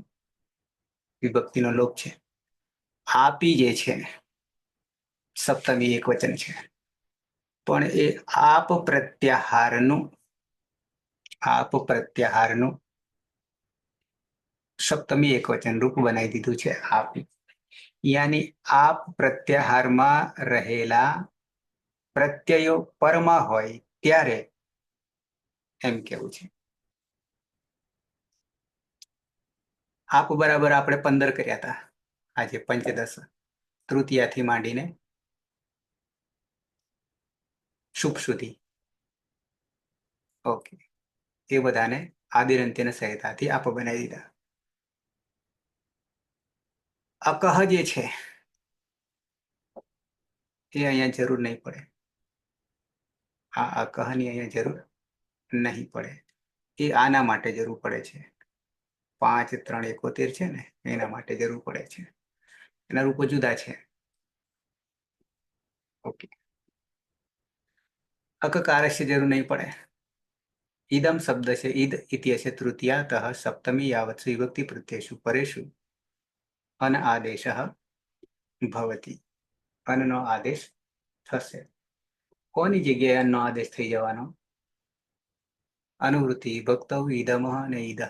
વિભક્તિનો લોપ છે. આપી જે છે સપ્તમી એક વચન છે પણ એ આપ પ્રત્યાહારનું સપ્તમી એક વચન રૂપ બનાવી દીધું છે આપી. યાની આપ પ્રત્યાહારમાં રહેલા પ્રત્યયો પરમાં હોય ત્યારે એમ કેવું છે. આપ બરાબર આપણે 15 કર્યા હતા આજે પંચદશ તૃતીયાથી માંડીને શુભ સુધી. ઓકે. એ બધાને આદિરંત્યની સહાયતાથી આપ બનાવી દીધા. અકહ જે છે એ અહીંયા જરૂર નહીં પડે. આ અકહની અહીંયા જરૂર નહીં પડે. એ આના માટે જરૂર પડે છે. 5 3 71 છે ને એના માટે જરૂર પડે છે. એના રૂપો જુદા છે. ઓકે. અકકારસ્ય જરૂર નહીં પડે. ઇદમ શબ્દ છે ઈદ ઇત્યસ્ય તૃતીયાતઃ સપ્તમી યાવત વિભક્તિ પ્રત્યેષુ પરેષુ અન આદેશ ભવતી. અનનો આદેશ થશે. કોની જગ્યાએ અનનો આદેશ થઈ જવાનો? અનુવૃત્તિ ભક્તૌ ઈદમ અને ઈદ.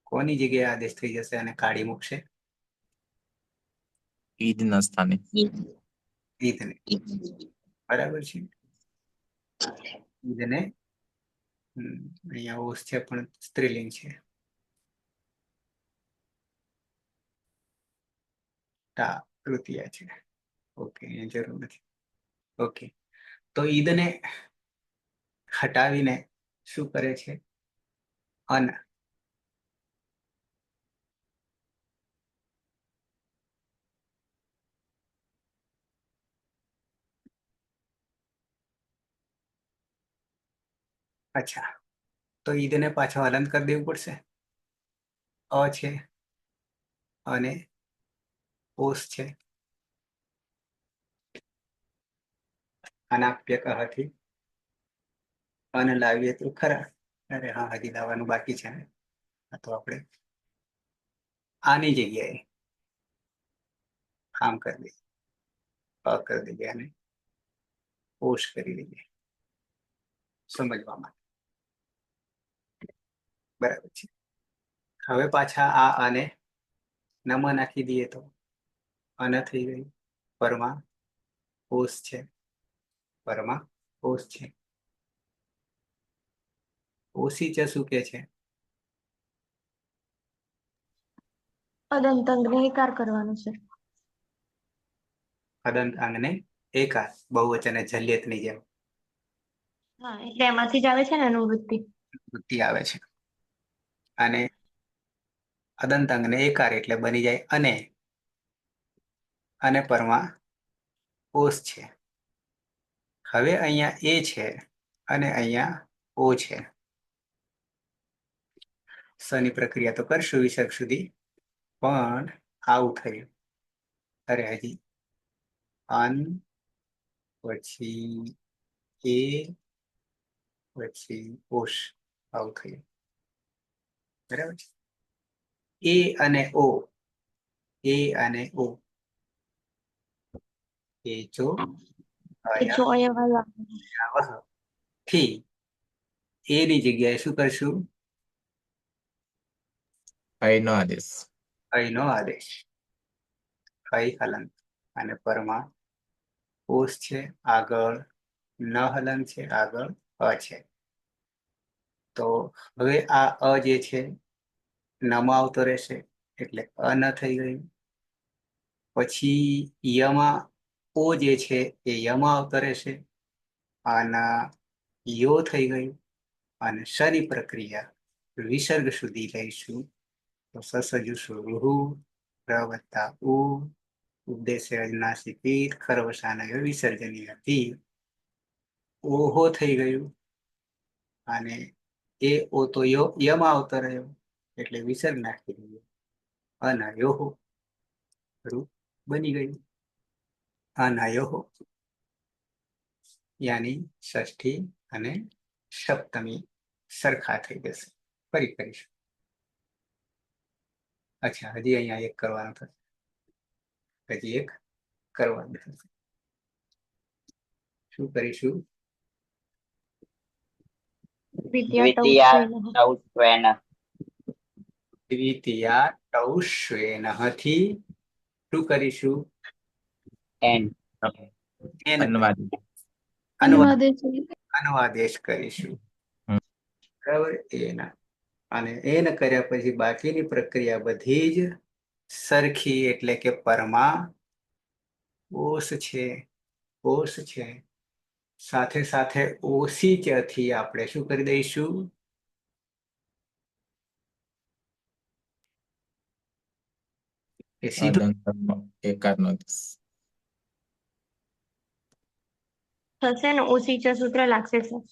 કોની જગ્યાએ આદેશ થઈ જશે અને કાઢી મૂકશે? ઈદના સ્થાને. ઈદને. બરાબર છે. ઈદને અહીંયા ઓસ છે પણ સ્ત્રીલિંગ છે. ટા તૃતીયા છે. ઓકે. અહીંયા જરૂર નથી. ઓકે. તો ઈદને હટાવીને શું કરે છે? અન. અચ્છા. તો ઈદને પાછો હલંત કરી દેવું પડશે. અ છે અને ઓસ છે. અનાપ્યકહથી અન લાવીએ તો ખરા. અરે હા, હજી લાવવાનું બાકી છે ને. આ તો આપણે આની જગ્યાએ આમ કરી દઈએ, કરી દઈએ અને પોષ કરી દઈએ સમજવા માટે. બરાબર છે. હવે પાછા આ આને નમા નાખી દઈએ તો અન થઈ ગયું. પરમાં પોષ છે, પરમાં પોષ છે. ઓસી ચ શું કે છે? અદંત અંગને એકાર કરવાનો છે. અદંત અંગને એકાર, બહુવચન જલ્યતની જેમ હા, એટલે એમાંથી જ આવે છે ને અનુવૃત્તિ. વૃત્તિ આવે છે. અને અદંત અંગને એકાર એટલે બની જાય અને પરમાં ઓસ છે. હવે અહીંયા એ છે અને અહીંયા ઓ છે. સની પ્રક્રિયા તો કરશું વિસર્ગ સુધી, પણ આવું થયું. અરે હજી અન પછી એ પછી ઓશ આવું થયું. બરાબર છે. એ અને ઓ, એ અને ઓ, એ જો એ જો અયવાય થી એની જગ્યાએ શું કરશું? અહીંનો આદેશ. અહીંનો આદેશ, અહીં હલંત. અને પરમાં ઓસ છે, આગળ ન હલન છે, આગળ અ છે. તો હવે આ અ જે છે નમાં આવતો રહેશે એટલે અન થઈ ગયું. પછી યમાં ઓ જે છે એ યમાં આવતો રહેશે અને યો થઈ ગયું. અને શની પ્રક્રિયા વિસર્ગ સુધી લઈશું તો સસજુશું રૂ, ર વત્તા ઉ, ઉદ્દેશ્ય અજનાસી પીઠ, ખરવસાના વિસર્જનીય હતી. ઓહો થઈ ગયું. અને એ ઓ તો યમાં આવતો રહ્યો એટલે વિસર્ગ નાખી દઈએ. અનાયોહો રૂપ બની ગયું. અનાયોહો યાની ષષ્ઠી અને સપ્તમી સરખા થઈ જશે. ફરી કરીશું. અચ્છા, હજી અહીંયા એક કરવાનું થશે. હજી એક કરવાનું થશે. શું કરીશું? દ્વિતીયા દ્વિતીયા ટૌ શ્વેનઃ થી શું કરીશું? અન્વાદ. અનુવાદેશ કરીશું. હમ. બરાબર. એના અને એને કર્યા પછી બાકીની પ્રક્રિયા બધી જ સરખી, એટલે કે પરમાં ઓસ છે, ઓસ છે. સાથે સાથે ઓસી ચ થી આપણે શું કરી દઈશું? એ સીધું અદંતનો એકારનો આદેશ. થશે ને ઓસી ચ સૂત્ર લાગશે સર.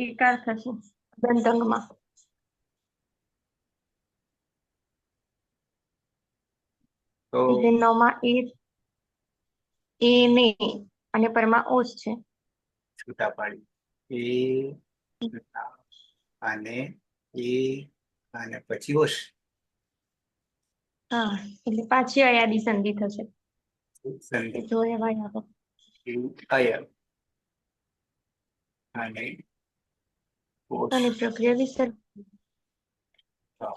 એકાર થશે દંતંગમાં. તો એટલે નવમાં એ ને અને પરમાં ઓસ છે. છૂટા પાડી એ અને પછી ઓશ. હા, એટલે પાછી અયાદી સંધિ થશે. સંધિ જો એવાય આવે. અયમ અને ઓશ. અને પ્રક્રિયા વિસર્ગ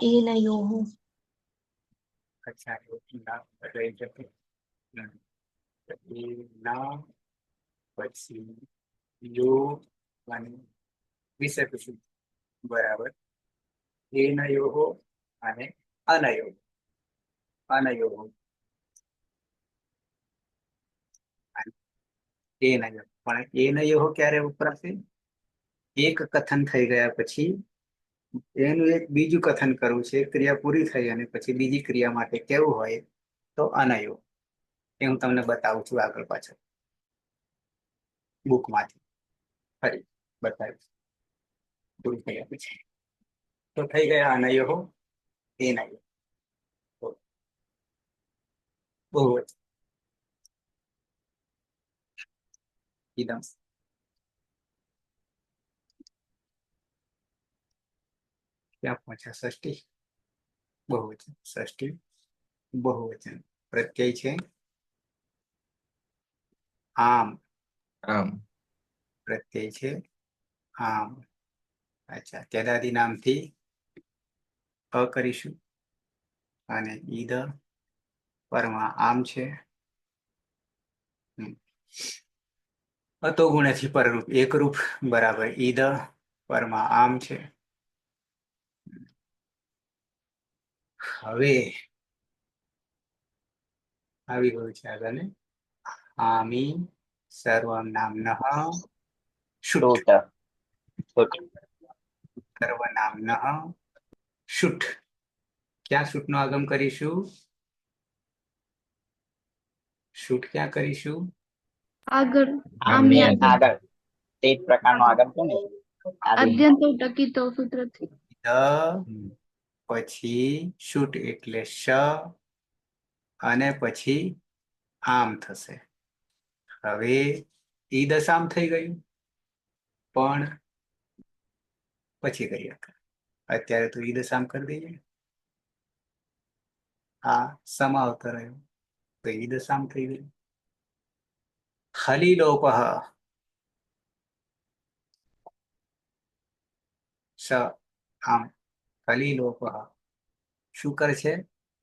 એ ના યોહો. અચ્છા, ના રહી જશે. ના પછી યો અને વિસર્ગ સુધી. બરાબર. એ નયોહો અને અનયોહો. અનયોહો એ નયો. પણ એ નયોહો ક્યારે વપરાશે? એક કથન થઈ ગયા પછી એનું એક બીજું કથન કરવું છે. ક્રિયા પૂરી થઈ અને પછી બીજી ક્રિયા માટે કેવું હોય તો અનયો. એ હું તમને બતાવું છું આગળ પાછળ બુકમાંથી. ફરી બતાવીશ પૂરું થયા પછી. તો થઈ ગયા અનયો, એ નયો. બહુ ઇદમ. ક્યાં પહોંચ્યા? ષષ્ઠી બહુવચન. ષષ્ઠી બહુવચન. પ્રત્યય છે આમ. આમ. પ્રત્યય છે આમ. અચ્છા, ત્યદાદી નામથી અ કરીશું અને ઈદ પરમાં આમ છે. અતો ગુણેથી પરરૂપ એકરૂપ બરાબર ઈદ પરમાં આમ છે. હવે આવી ગયું છે આગળ. આમી સર્વમ નામનઃ શુટ. સર્વનામનઃ શુટ. ક્યાં શુટ નો આગમ કરીશું? શુટ ક્યાં કરીશું? આગળ આમની આમની આગળ. તે જ પ્રકારનો આગમ છે ને અદ્યંતો ટકીતો સૂત્રથી દ પછી શુટ એટલે શ અને પછી આમ થશે. હવે ઈ દશામ થઈ ગયું, પણ પછી કરીએ. અત્યારે તો ઈ દશામ કરી દઈએ. આ સમાવતો રહ્યો તો ઈ દશામ થઈ ગયું. ખલીલોપહ સ આમ. ખલીલોપહ શું કરશે?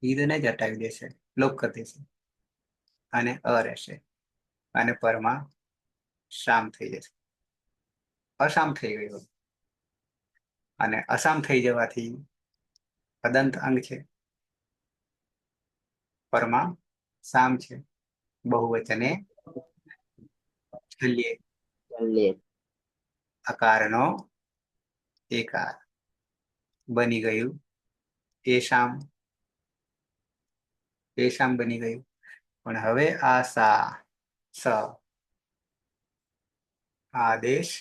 ઈદને જ હટાવી દેશે, લોપ કરી દેશે અને અ રહેશે અને પરમાં શામ થઈ જશે. અશામ થઈ ગયું અને અસામ થઈ જવાથી અદંત અંગ છે, પરમાં સામ છે. બહુવચને છલ્યે અકારનો એકાર બની ગયું એશામ. એશામ બની ગયું. પણ હવે આ સા સ આદેશ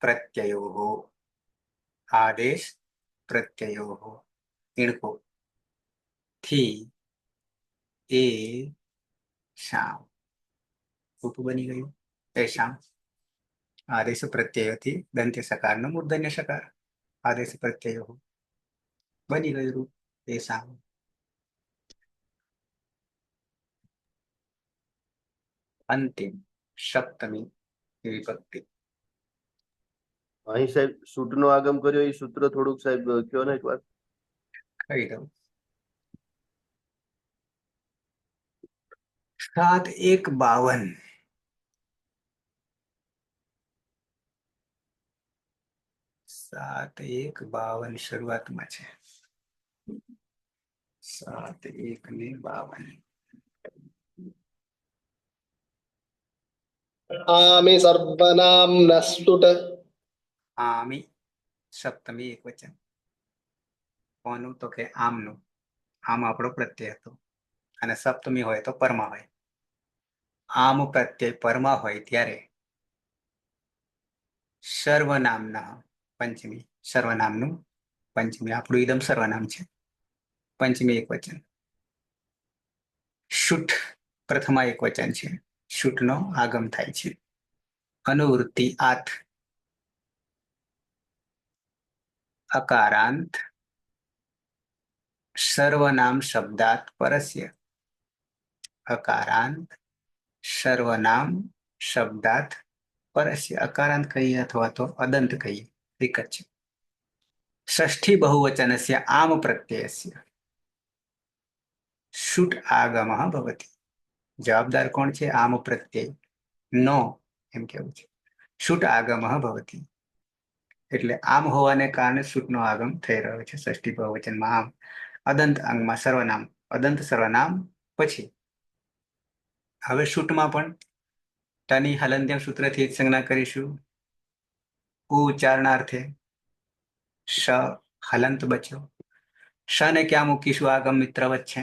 પ્રત્યયો. આદેશ પ્રત્યયો ઇણકો થી એ શામ રૂપ બની ગયું એશામ. આદેશ પ્રત્યયોથી દંત્ય સકારનો મૂર્ધન્ય સકાર. આદેશ પ્રત્યયો બની ગયું રૂપ એશામ. અંતિમ સપ્તમી વિભક્તિ. અહીં સાહેબ સૂટ નો આગમ કર્યો એ સૂત્ર થોડુંક સાહેબ કયો ને એકવાર. કહી દઉં. 7-1-52. 7-1-52 શરૂઆતમાં છે. 7-1-52. आमि सर्वनाम्नस्तुट् આમી સપ્તમી એક વચન. કોનું? તો કે આમનું. આમ આપણો પ્રત્યય હતો અને સપ્તમી હોય તો પરમાં હોય. આમ પ્રત્યય પરમાં હોય ત્યારે સર્વનામના પંચમી. સર્વનામનું પંચમી આપણું ઈદમ સર્વનામ છે. પંચમી એક વચન. શુટ પ્રથમા એક વચન છે. શુટનો આગમ થાય છે. અનુવૃત્તિ આથ. અકારાંત સર્વનામ શબ્દાત પરસ્ય. અકારાંત સર્વનામ શબ્દાત પરસ્ય. અકારાંત કહીએ અથવા તો અદંત કહીએ, એક જ છે. ષષ્ઠી બહુવચનસ્ય આમ પ્રત્યયસ્ય શુટ આગમઃ ભવતિ. જવાબદાર કોણ છે? આમ પ્રત્યય નો એમ કેવું છે. શુટ આગમઃ ભવતિ એટલે આમ હોવાને કારણે શુટનો આગમ થઈ રહ્યો છે. ષષ્ઠી બહુવચનમાં આમ. અદંત અંગમાં સર્વનામ. અદંત સર્વનામ પછી હવે શુટમાં પણ તની હલંત્યમ સૂત્રથી જ સંજ્ઞા કરીશું. ઉચ્ચારણાર્થે શ હલંત બચ્યો. શને ક્યાં મૂકીશું? આગમ મિત્રવત છે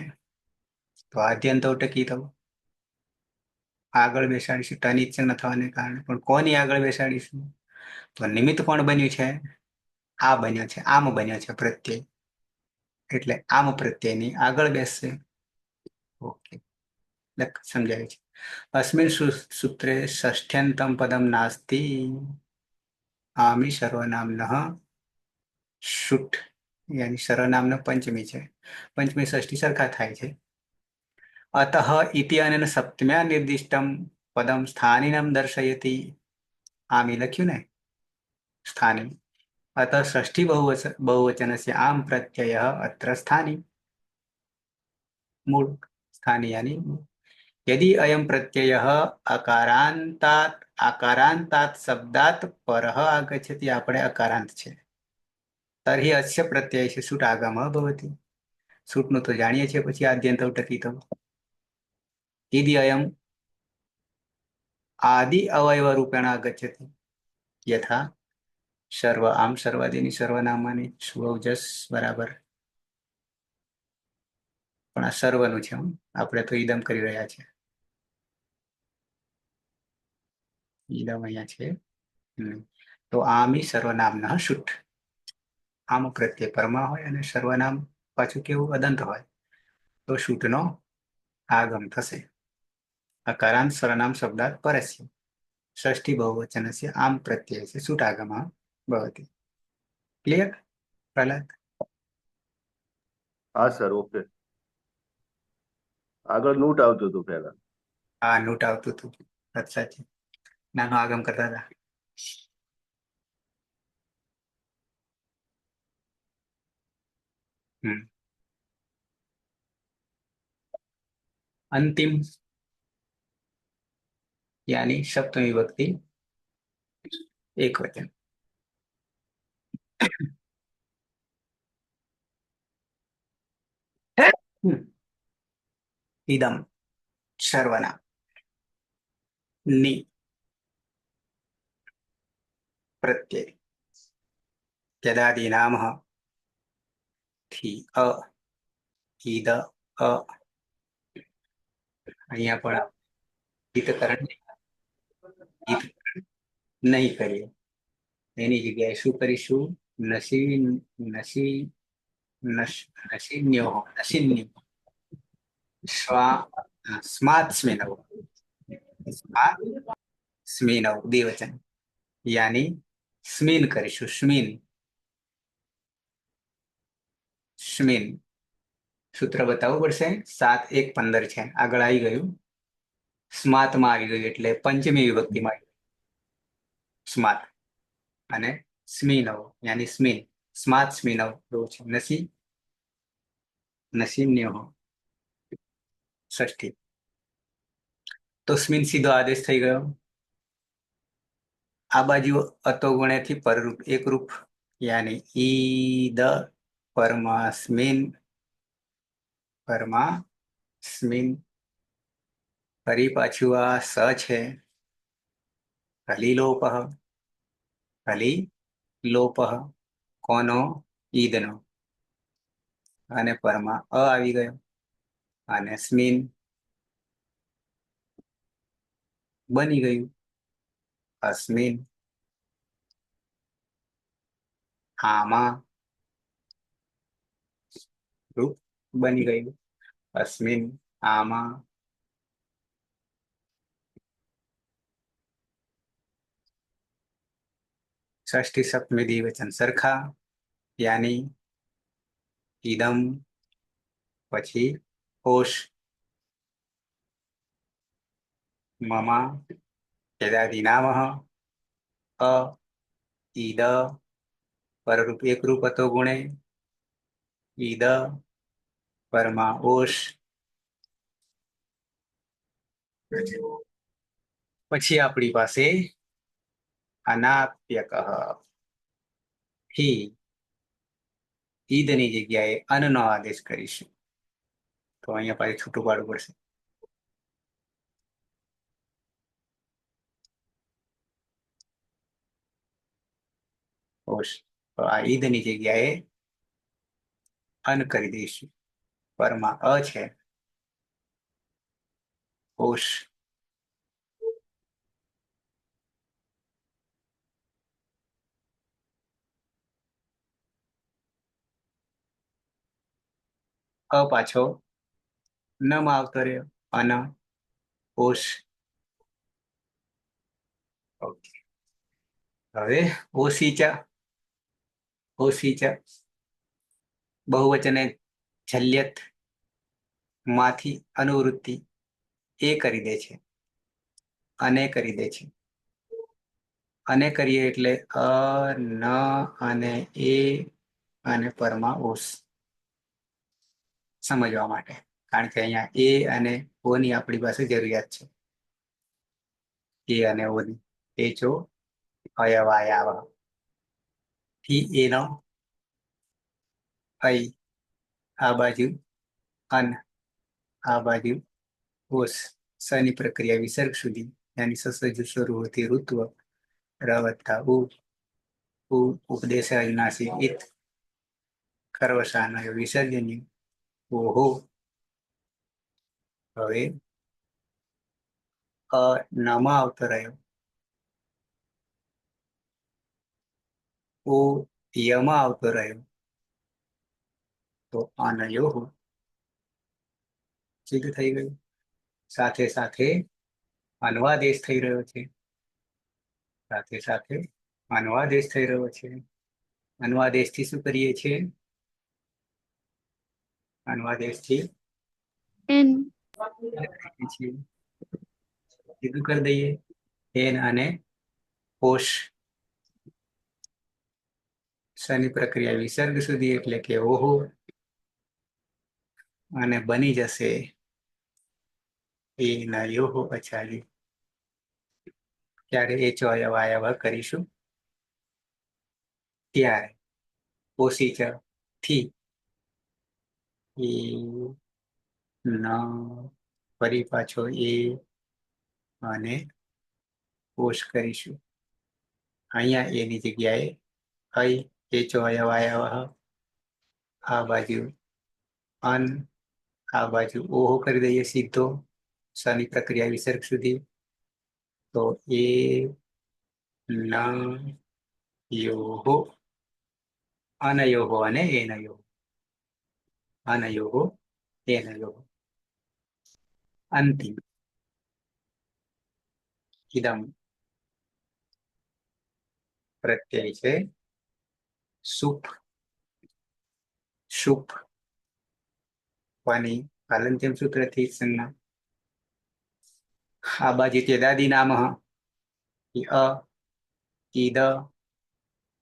તો આદ્યંતો ટકી થવું. આગળ બેસાડીશું ટની જ સંજ્ઞા થવાને કારણે. પણ કોની આગળ બેસાડીશું? તો નિમિત્ત કોણ બન્યું છે? આ બન્યો છે, આમ બન્યો છે પ્રત્યય. એટલે આમ પ્રત્યયની આગળ બેસશે. ઓકે. સમજાય છે. अस्मिन् सूत्रे षष्ठ्यन्तं पदं नास्ति आमि सर्वनाम्नः शुट् यानी सर्वनाम्न पंचमी છે. पंचमी षष्ठी સરખા થાય છે. अतः इति अनेन सप्तम्या निर्दिष्टं पदं स्थानिनं दर्शयति. आमि लख्યું ને स्थानी. अतः षष्ठी बहुवचनस्य आम प्रत्ययः अत्र स्थानी मूल स्थानी यानी यदि अयं प्रत्ययः आकारान्तात् शब्दात् परः आगच्छति. આપણે અકારાંત છે तर्हि अस्य प्रत्ययस्य सुट् आगमः भवति. सुट्नु तो जानीए छे પછી आद्यन्तौ टकितौ. यदि अयम् आदि अवयवरूपेण आगच्छति यथा सर्व आम सर्वादीनि सर्वनामानि सुवौजस बराबर. પણ આ સર્વનું છે. આપણે તો ઈદમ કરી રહ્યા છે. ઈદમ અહીંયા છે. તો આમી સર્વનામના શુટ. આમ પ્રત્યય પરમા હોય અને સર્વનામ પાછું કેવું અદંત હોય તો શુટનો આગમ થશે. અકારાંત સર્વનામ શબ્દાત પરસ્ય षष्ठी बहुवचनस्य आम प्रत्ययस्य सुट् आगमः भवति. क्लियर प्रहलाद? હા સર, ઓકે. આગળ નોટ આવતું હતું પહેલા. હા, નોટ આવતું હતું. સાચી. નાનો આગમ કરતા હતા. अंतिम यानी सप्तमी विभक्ति एक वचन. इदम सर्वनाम नि प्रत्यय यदादीनामः થી અ ઈદ અ અહીંયા પણ ગીતકરણ નહીં કરીએ. એની જગ્યાએ શું કરીશું? નસીન્યો સ્માત સ્મિનવ દ્વિવચન यानी स्मिन કરીશું. સ્મિન સૂત્ર બતાવવું પડશે. 7-1-15 છે. આગળ આવી ગયું. સ્માતમાં આવી ગયું એટલે પંચમી વિભક્તિમાં આવી ગયું સ્માત. અને સ્મિનવ યાની સ્મિન. સ્માત સ્મિનવ એવું છે. નસીન્યો ષષ્ઠી. તો સ્મિન સીધો આદેશ થઈ ગયો. આ બાજુ અતો ગુણેથી પરરૂપ એકરૂપ यानी ईद परमास्मिन फरी पाछू आ स छे हलीलोपः कोनो ईदनो અને પરમાં અ આવી ગયો અને સ્મિન બની ગયું अस्मिन. आमा रूप बनी गયું अस्मिन आमा. षष्ठी सप्तमी द्विवचन सरखा यानी इदम પછી ઓશ મમા यदादीनामः अ ईद पररूप एकरूप હતો ગુણે ईद परमा ओश. પછી આપણી પાસે અનાપ્યકઃ થી ઈદની જગ્યાએ અનનો આદેશ કરીશું. તો અહીંયા પાછી છૂટું પાડવું પડશે. ઓશ. તો આ ઈદની જગ્યાએ અન કરી દઈશું. પરમાં અ છે ઓશ. અ પાછો ન માં આવતો રહ્યો અન ઓશ. ઓકે. હવે ઓસીચા. ઓસીચા બહુવચને જલ્યત માંથી અનુવૃત્તિ એ કરી દે છે, અને કરી દે છે. અને કરીએ એટલે અ, ન અને એ અને પરમાં ઓસ સમજવા માટે, કારણ કે અહીંયા એ અને ઓ ની આપણી પાસે જરૂરિયાત છે. એ અને ઓ ની એ જો અયવાયાવ થી એનો અય, આ બાજુ અન, આ બાજુ ઓસ, સની પ્રક્રિયા વિસર્ગ સુધી यानी સસજ શરૂ હોતી ઋત્વ રવત્તા ઉ ઉપદેશ નાસી ઇત કર્વસાન વિસર્જની ઓહો. હવે નમાં આવતો રહ્યો, ઓ યમાં આવતો રહ્યો, તો અનયો સિદ્ધ થઈ ગયું. સાથે સાથે અનવાદેશ થઈ રહ્યો છે, સાથે સાથે અનવાદેશ થઈ રહ્યો છે. અનવાદેશ થી શું કરીએ છીએ? અનવાદેશ થી સીધું કરી દઈએ એન અને કોષ શની પ્રક્રિયા વિસર્ગ સુધી, એટલે કે ઓહો, અને બની જશે એ નયોહો પછાડી. ત્યારે એ ચોયવાયવ કરીશું ત્યારે ઓસીચ થી એ ન ફરી પાછો એ અને કોષ કરીશું. અહીંયા એની જગ્યાએ અય એ ચોયવાયવ, આ બાજુ અન, આ બાજુ ઓહો કરી દઈએ સીધો શની પ્રક્રિયા વિસર્ગ સુધી, તો એ ન યોહો, અનયોહો અને એનયોહો, અનયોહો એનયોહો. અંતિમ ઇદમ પ્રત્યય છે સુપ, શુપ વાની કાલંત્યમ સૂત્રથી સંજ્ઞા. આ બાજુ તેદાદી નામ અ, ઈદ,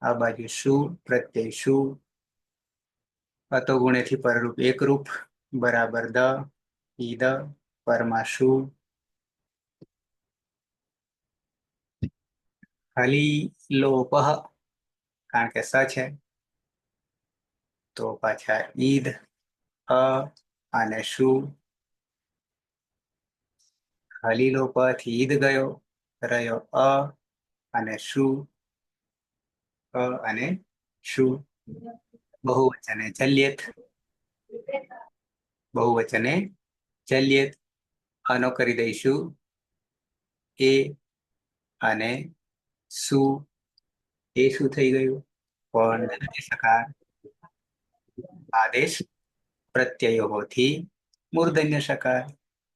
આ બાજુ શું પ્રત્યય શું, અતો ગુણેથી પરરૂપ એકરૂપ બરાબર દ, ઈદ પરમાં શું. હલી લોપ, કારણ કે સ છે, તો પાછા ઈદ અ અને શું. હલીલો પરથી ઈદ ગયો, રહ્યો અ અને શું, અ અને શું. બહુવચને ચલ્યેત, બહુવચને ચલ્યેત, આનો કરી દઈશું એ અને શું. એ શું થઈ ગયું? પણ સકાર આદેશ પ્રત્યયોથી મૂર્ધન્ય સકાર,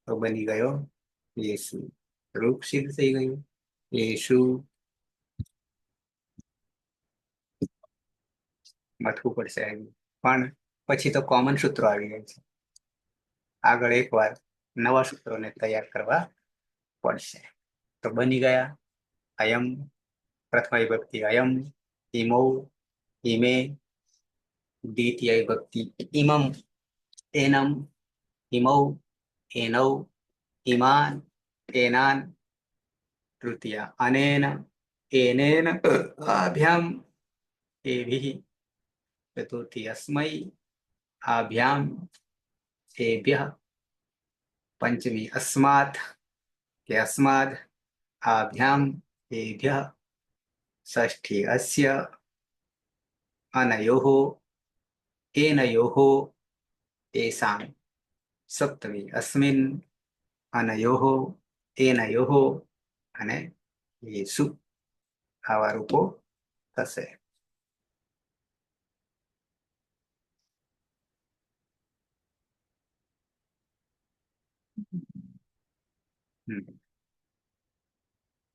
તો બની ગયો યેસુ. રૂપ સિદ્ધ થઈ ગયું યેસુ. મથવું પડશે પણ પછી તો કોમન સૂત્રો આવી જાય છે. આગળ એકવાર નવા સૂત્રોને તૈયાર કરવા પડશે. તો બની ગયા અયમ, પ્રથમ વિભક્તિ અયમ, ઇમૌ, ઇમે, દ્વિતીય વિભક્તિ ઇમમ, એનમ, ઇમૌ, એનૌ, ઇમાન, એનાન, તૃતીય અનેન, એનેન, આભ્યામ, એભિः, ચતુર્થી अस्मै, आभ्याम, एभ्यः, पंचमी अस्मात् के अस्माद्, आभ्याम, एभ्यः, षष्ठी अस्य, अनयोः, एनयोः, एषां, सप्तमी अस्मिन्, अनयोः, एनयोः અને યેસુ. આવા રૂપો થશે.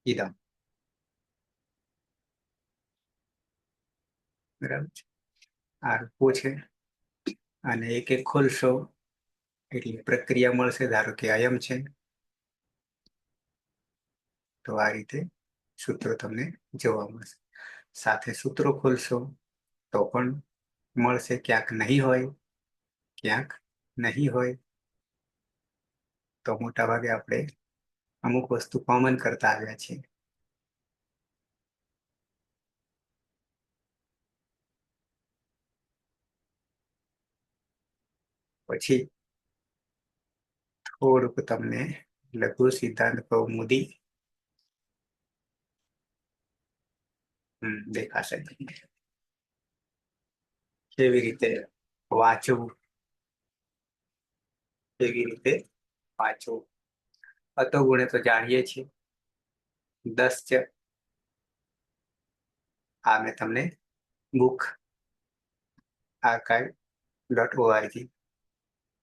ઇદમ. બરાબર છે. આ રૂપો છે અને એક એક ખોલશો એટલે પ્રક્રિયા મળશે. ધારો કે અયમ છે તો આ રીતે સૂત્રો તમને જોવા મળશે. સાથે સૂત્રો ખોલશો તો પણ મળશે. ક્યાંક નહીં હોય, ક્યાંક નહીં હોય. તો મોટા ભાગે આપણે અમુક વસ્તુ કોમન કરતા આવ્યા છીએ. પછી થોડુંક તમને લઘુ સિદ્ધાંત કૌમુદી દેખાશે. કેવી રીતે વાંચવું, કેવી રીતે વાંચવું. અતો ગુણે તો જાણીએ છીએ. 10 છે. આ મેં તમને બુક archive.org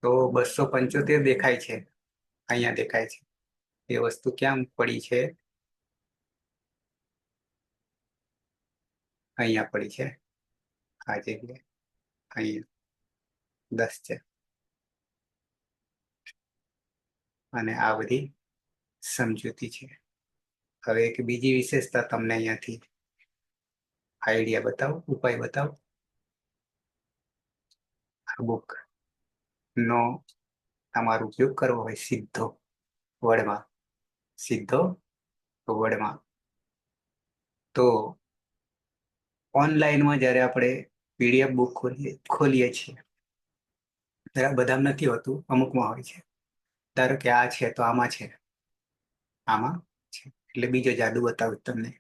તો 275 દેખાય છે. અહીંયા દેખાય છે. એ વસ્તુ ક્યાં પડી છે? અહીંયા પડી છે. આ જગ્યાએ અહીંયા 10 છે. અને આ બધી સમજૂતી છે. હવે એક બીજી વિશેષતા તમને અહીંયાથી આઈડિયા બતાવો, ઉપાય બતાવો. આ બુક નો તમારો ઉપયોગ કરવો હોય સીધો વર્ડમાં, તો ઓનલાઈનમાં જ્યારે આપણે પીડીએફ બુક ખોલીએ છીએ ત્યારે બધામાં નથી હોતું, અમુકમાં હોય છે. ધારો કે આ છે તો આમાં છે, આમાં છે. એટલે બીજો જાદુ બતાવું તમને.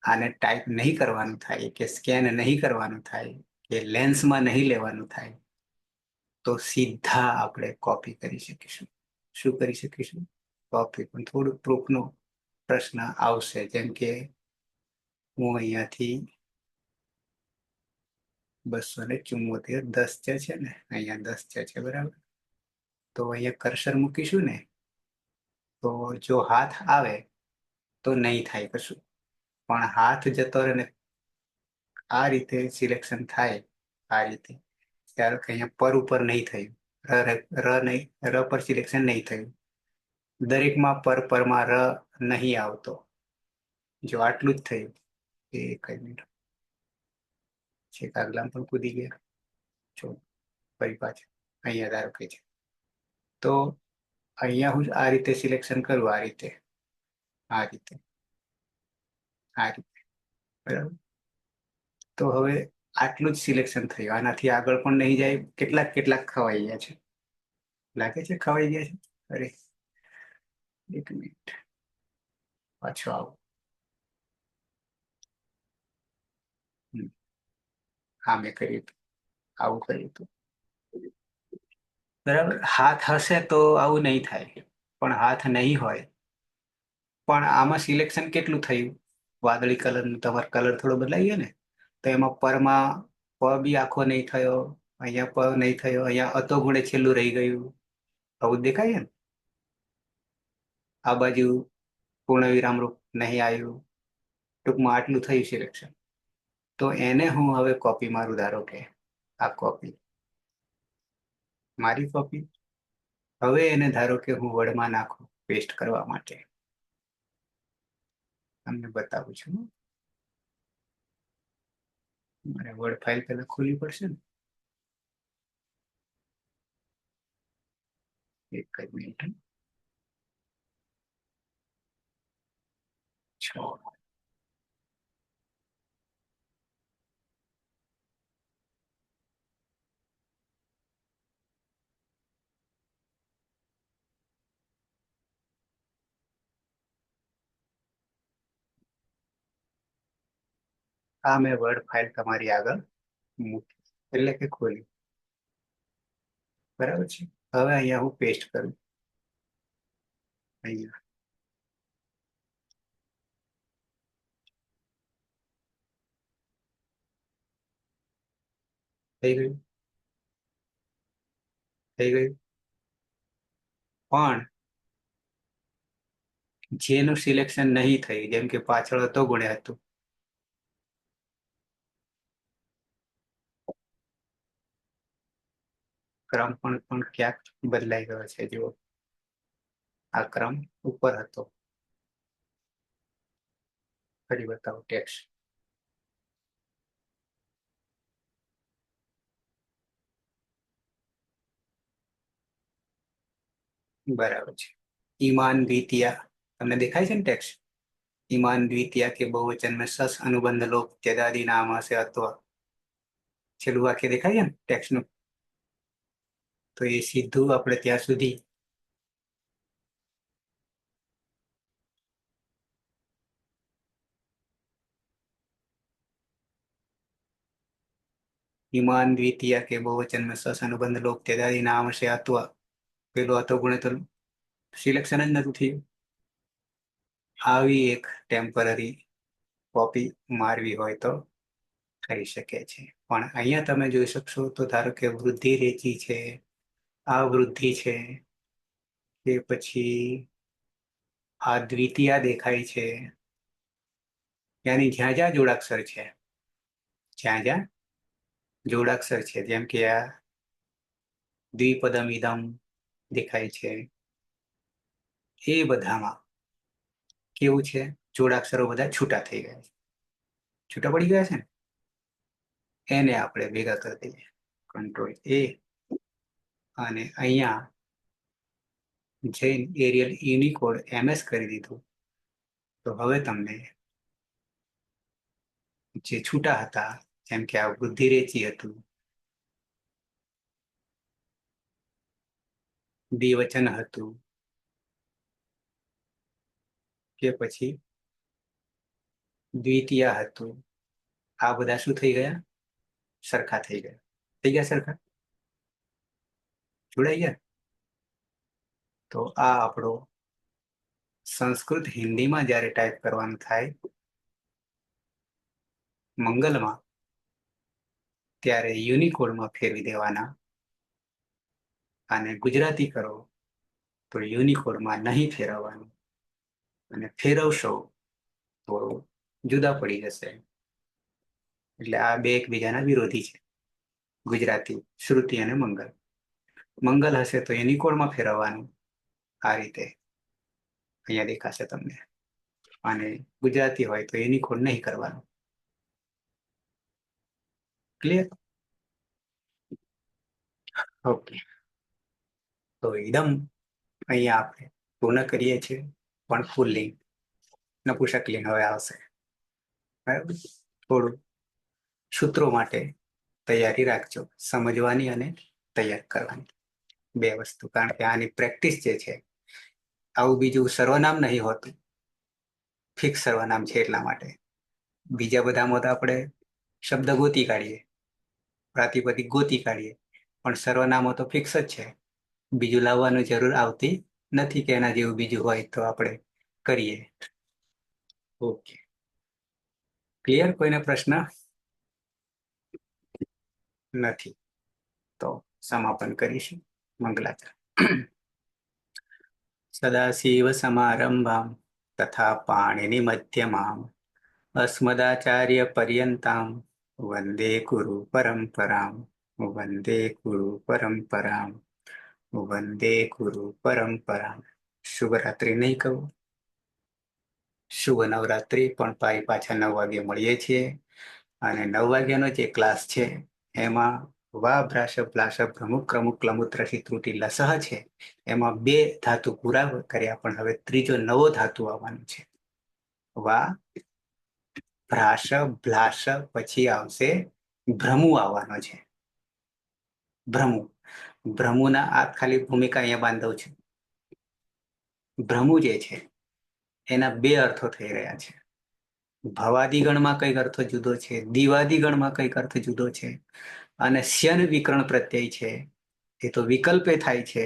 આને ટાઈપ નહીં કરવાનું થાય કે સ્કેન નહીં કરવાનું થાય કે લેન્સમાં નહીં લેવાનું થાય તો સીધા આપણે કોપી કરી શકીશું. શું કરી શકીશું? કોપી. પણ થોડું પ્રૂફનો પ્રશ્ન આવશે. જેમ કે હું અહીંયાથી 274 10 છે ને, અહીંયા 10 છે બરાબર. તો અહીંયા કર્સર મૂકીશું ને તો જો હાથ આવે તો નહીં થાય કશું. પણ હાથ જતો રહે ને આ રીતે સિલેક્શન થાય, આ રીતે, ત્યારે કે અહીંયા પર ઉપર નહીં થયું, ર પર સિલેક્શન નહીં થયું. દરેકમાં પરમાં ર નહીં આવતો. જો આટલું જ થયું એ કઈ મિનિટ છે. આગલા પણ કૂદી ગયા. જો ફરી પાછળ અહીંયા ધારો કે છે તો અહીંયા હું આ રીતે સિલેક્શન કરું, આ રીતે, આ રીતે, આ રીતે, બરાબર. તો હવે આટલું જ સિલેક્શન થયું. આનાથી આગળ પણ નહીં જાય. કેટલાક ખવાઈ ગયા છે. લાગે છે ખવાઈ ગયા છે. અરે એક મિનિટ પાછો આવું. હા મેં કર્યું હતું, આવું કર્યું હતું બરાબર. હાથ હશે તો આવું નહીં થાય. પણ હાથ નહીં હોય. પણ આમાં સિલેક્શન કેટલું થયું? વાદળી કલરનું તમારો કલર થોડો બદલાઈ ગયો ને, તો એમાં પરમાં પ બી આખો નહીં થયો, અહીંયા પ નહીં થયો, અહીંયા અતો ગુણે છેલ્લું રહી ગયું. આવું દેખાય ને. આ બાજુ પૂર્ણ વિરામ રૂપ નહીં આવ્યું. ટૂંકમાં આટલું થયું સિલેક્શન. તો એને હું હવે કોપી મારું. ધારો કે આ કોપી, મારી કોપી. હવે એને ધારો કે હું વર્ડમાં નાખું પેસ્ટ કરવા માટે. તમને બતાવું છું. મારે વર્ડ ફાઇલ પહેલા ખોલવી પડશે ને. એક જ મિનિટ. આ મેં વર્ડ ફાઇલ તમારી આગળ મૂકી, એટલે કે ખોલી. બરાબર છે. હવે અહીંયા હું પેસ્ટ કરું. અહીંયા થઈ ગયું, થઈ ગયું. પણ જેનું સિલેક્શન નહીં થયું, જેમ કે પાછળ હતો ગુણે હતું, ક્રમ પણ ક્યાંક બદલાઈ ગયો છે. જુઓ, આ ક્રમ ઉપર હતો. ફરી બતાવો ટેક્સ્ટ. બરાબર છે. ઈમાન દ્વિતીયા તમને દેખાય છે ને ટેક્સ્ટ? ईमान द्वितीया के बहुवचन में सस अनुबंध लोप त्यदादि नाम से अत्व छेल्लुं वाक्य देखाय છે ને ટેક્સ્ટ નું? તો એ સીધું આપણે ત્યાં સુધી ईमान द्वितीया के बहुवचन में सस अनुबंध लोप त्यदादि नाम से अत्व પેલો હતો ગુણે તો સિલેક્શન જ નતું થયું. આવી એક ટેમ્પરરી કોપી મારવી હોય તો કરી શકે છે. પણ અહીંયા તમે જોઈ શકશો તો ધારો કે વૃદ્ધિ રેચી છે, આ વૃદ્ધિ છે, કે પછી આ દ્વિતીયા દેખાય છે. यानी જ્યાં જ્યાં જોડાક્ષર છે, જ્યાં જ્યાં જોડાક્ષર છે, જેમ કે આ દ્વિપદમ ઇદમ દેખાય છે, એ બધામાં કેવું છે? જોડાક્ષરો બધા છૂટા થઈ ગયા છે, છૂટા પડી ગયા છે ને, એને આપણે ભેગા કરી દઈએ, કંટ્રોલ એ, અને અહીંયા જઈને એરિયલ યુનિકોડ MS કરી દીધું. તો હવે તમને જે છૂટા હતા, જેમ કે આ વૃદ્ધિ રેચી હતું, દ્વિવચન હતું, કે પછી દ્વિતીયા હતું, આ બધા શું થઈ ગયા? સરખા થઈ ગયા. થઈ ગયા સરખા? જોડાઈ ગયા? તો આ આપણો સંસ્કૃત હિન્દીમાં જ્યારે ટાઈપ કરવાનું થાય મંગલમાં, ત્યારે યુનિકોડમાં ફેરવી દેવાના, અને ગુજરાતી કરો તો યુનિકોડમાં નહીં ફેરવવાનું, અને ફેરવશો તો જુદા પડી જશે. એટલે આ બે એકબીજાના વિરોધી છે, ગુજરાતી શ્રુતિ અને મંગલ. મંગલ હશે તો યુનિકોડમાં ફેરવવાનું, આ રીતે અહીંયા દેખાશે તમને, અને ગુજરાતી હોય તો યુનિકોડ નહીં કરવાનું. ક્લિયર? ઓકે. તો ઇદમ અહીંયા આપણે પૂર્ણ કરીએ છીએ, પણ પુલ્લિંગ નપુંસકલિંગ હવે આવશે. બરાબર? થોડું સૂત્રો માટે તૈયારી રાખજો, સમજવાની અને તૈયાર કરવાની, બે વસ્તુ. કારણ કે આની પ્રેક્ટિસ જે છે, આવું બીજું સર્વનામ નહીં હોતું, ફિક્સ સર્વનામ છે એટલા માટે. બીજા બધામાં તો આપણે શબ્દ ગોતી કાઢીએ, પ્રાતિપદિક ગોતી કાઢીએ, પણ સર્વનામો તો ફિક્સ જ છે, બીજું લાવવાની જરૂર આવતી નથી કે એના જેવું બીજું હોય તો આપણે કરીએ. Okay, clear? કોઈને પ્રશ્ન નથી તો સમાપન કરીશું. મંગલાચરણ. સદાશિવ સમારંભામ તથા પાણિનિ મધ્યમામ અસ્મદાચાર્ય પર્યંતામ વંદે ગુરુ પરંપરામ, વંદે ગુરુ પરંપરામ, વંદે ગુરુ પરંપરામ. શુભરાત્રિ નહીં કહું, શુભ નવરાત્રિ. પણ પાછા 9 વાગે મળીએ છીએ, અને 9 વાગ્યાનો જે ક્લાસ છે એમાં વા ભ્રાશ પ્લાશ પ્રમુખ ક્રમુક ક્લમુત્રસી ત્રુટિ લસહ છે, એમાં 2 ધાતુ પૂરા કર્યા, પણ હવે ત્રીજો નવો ધાતુ આવવાનો છે. વા ભ્રાશ ભ્લાશ, પછી આવશે ભ્રમુ આવવાનો છે. ભ્રમુ, ભ્રમુના આ ખાલી ભૂમિકા અહીંયા બાંધવ છું. ભ્રમુ જે છે એના 2 અર્થો થઈ રહ્યા છે. ભવાદિગણમાં કઈક અર્થ જુદો છે, દિવાદિગણમાં કઈક અર્થ જુદો છે, અને શ્યન વિકરણ પ્રત્યય છે એ તો વિકલ્પે થાય છે.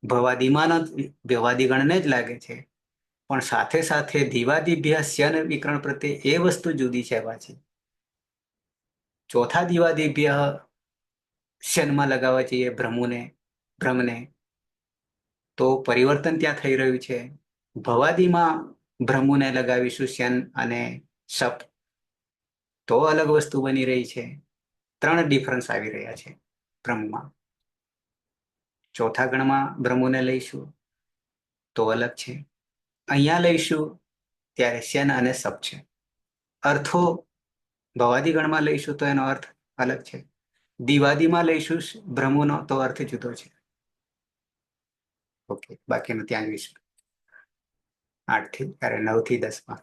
ભવાદિમાન ભવાદિગણને જ લાગે છે, પણ સાથે સાથે દિવાદિભ્ય શ્યન વિકરણ પ્રત્યય એ વસ્તુ જુદી છે પાછી. ચોથા દિવાદિભ્ય શ્યનમાં લગાવવા જોઈએ ભ્રમને, તો પરિવર્તન ત્યાં થઈ રહ્યું છે. ભવાદીમાં ભ્રમુને લગાવીશું શન અને સપ તો અલગ વસ્તુ બની રહી છે. 3 ડિફરન્સ આવી રહ્યા છે ભ્રમમાં. ચોથા ગણમાં ભ્રમુને લઈશું તો અલગ છે. અહીંયા લઈશું ત્યારે શન અને સપ છે. અર્થો ભવાદી ગણમાં લઈશું તો એનો અર્થ અલગ છે. દિવાદીમાં લઈશું ભ્રમુનો તો અર્થ જુદો છે. ઓકે, બાકીનું ત્યાં જોઈશું 8 થી 9 થી 10 માં.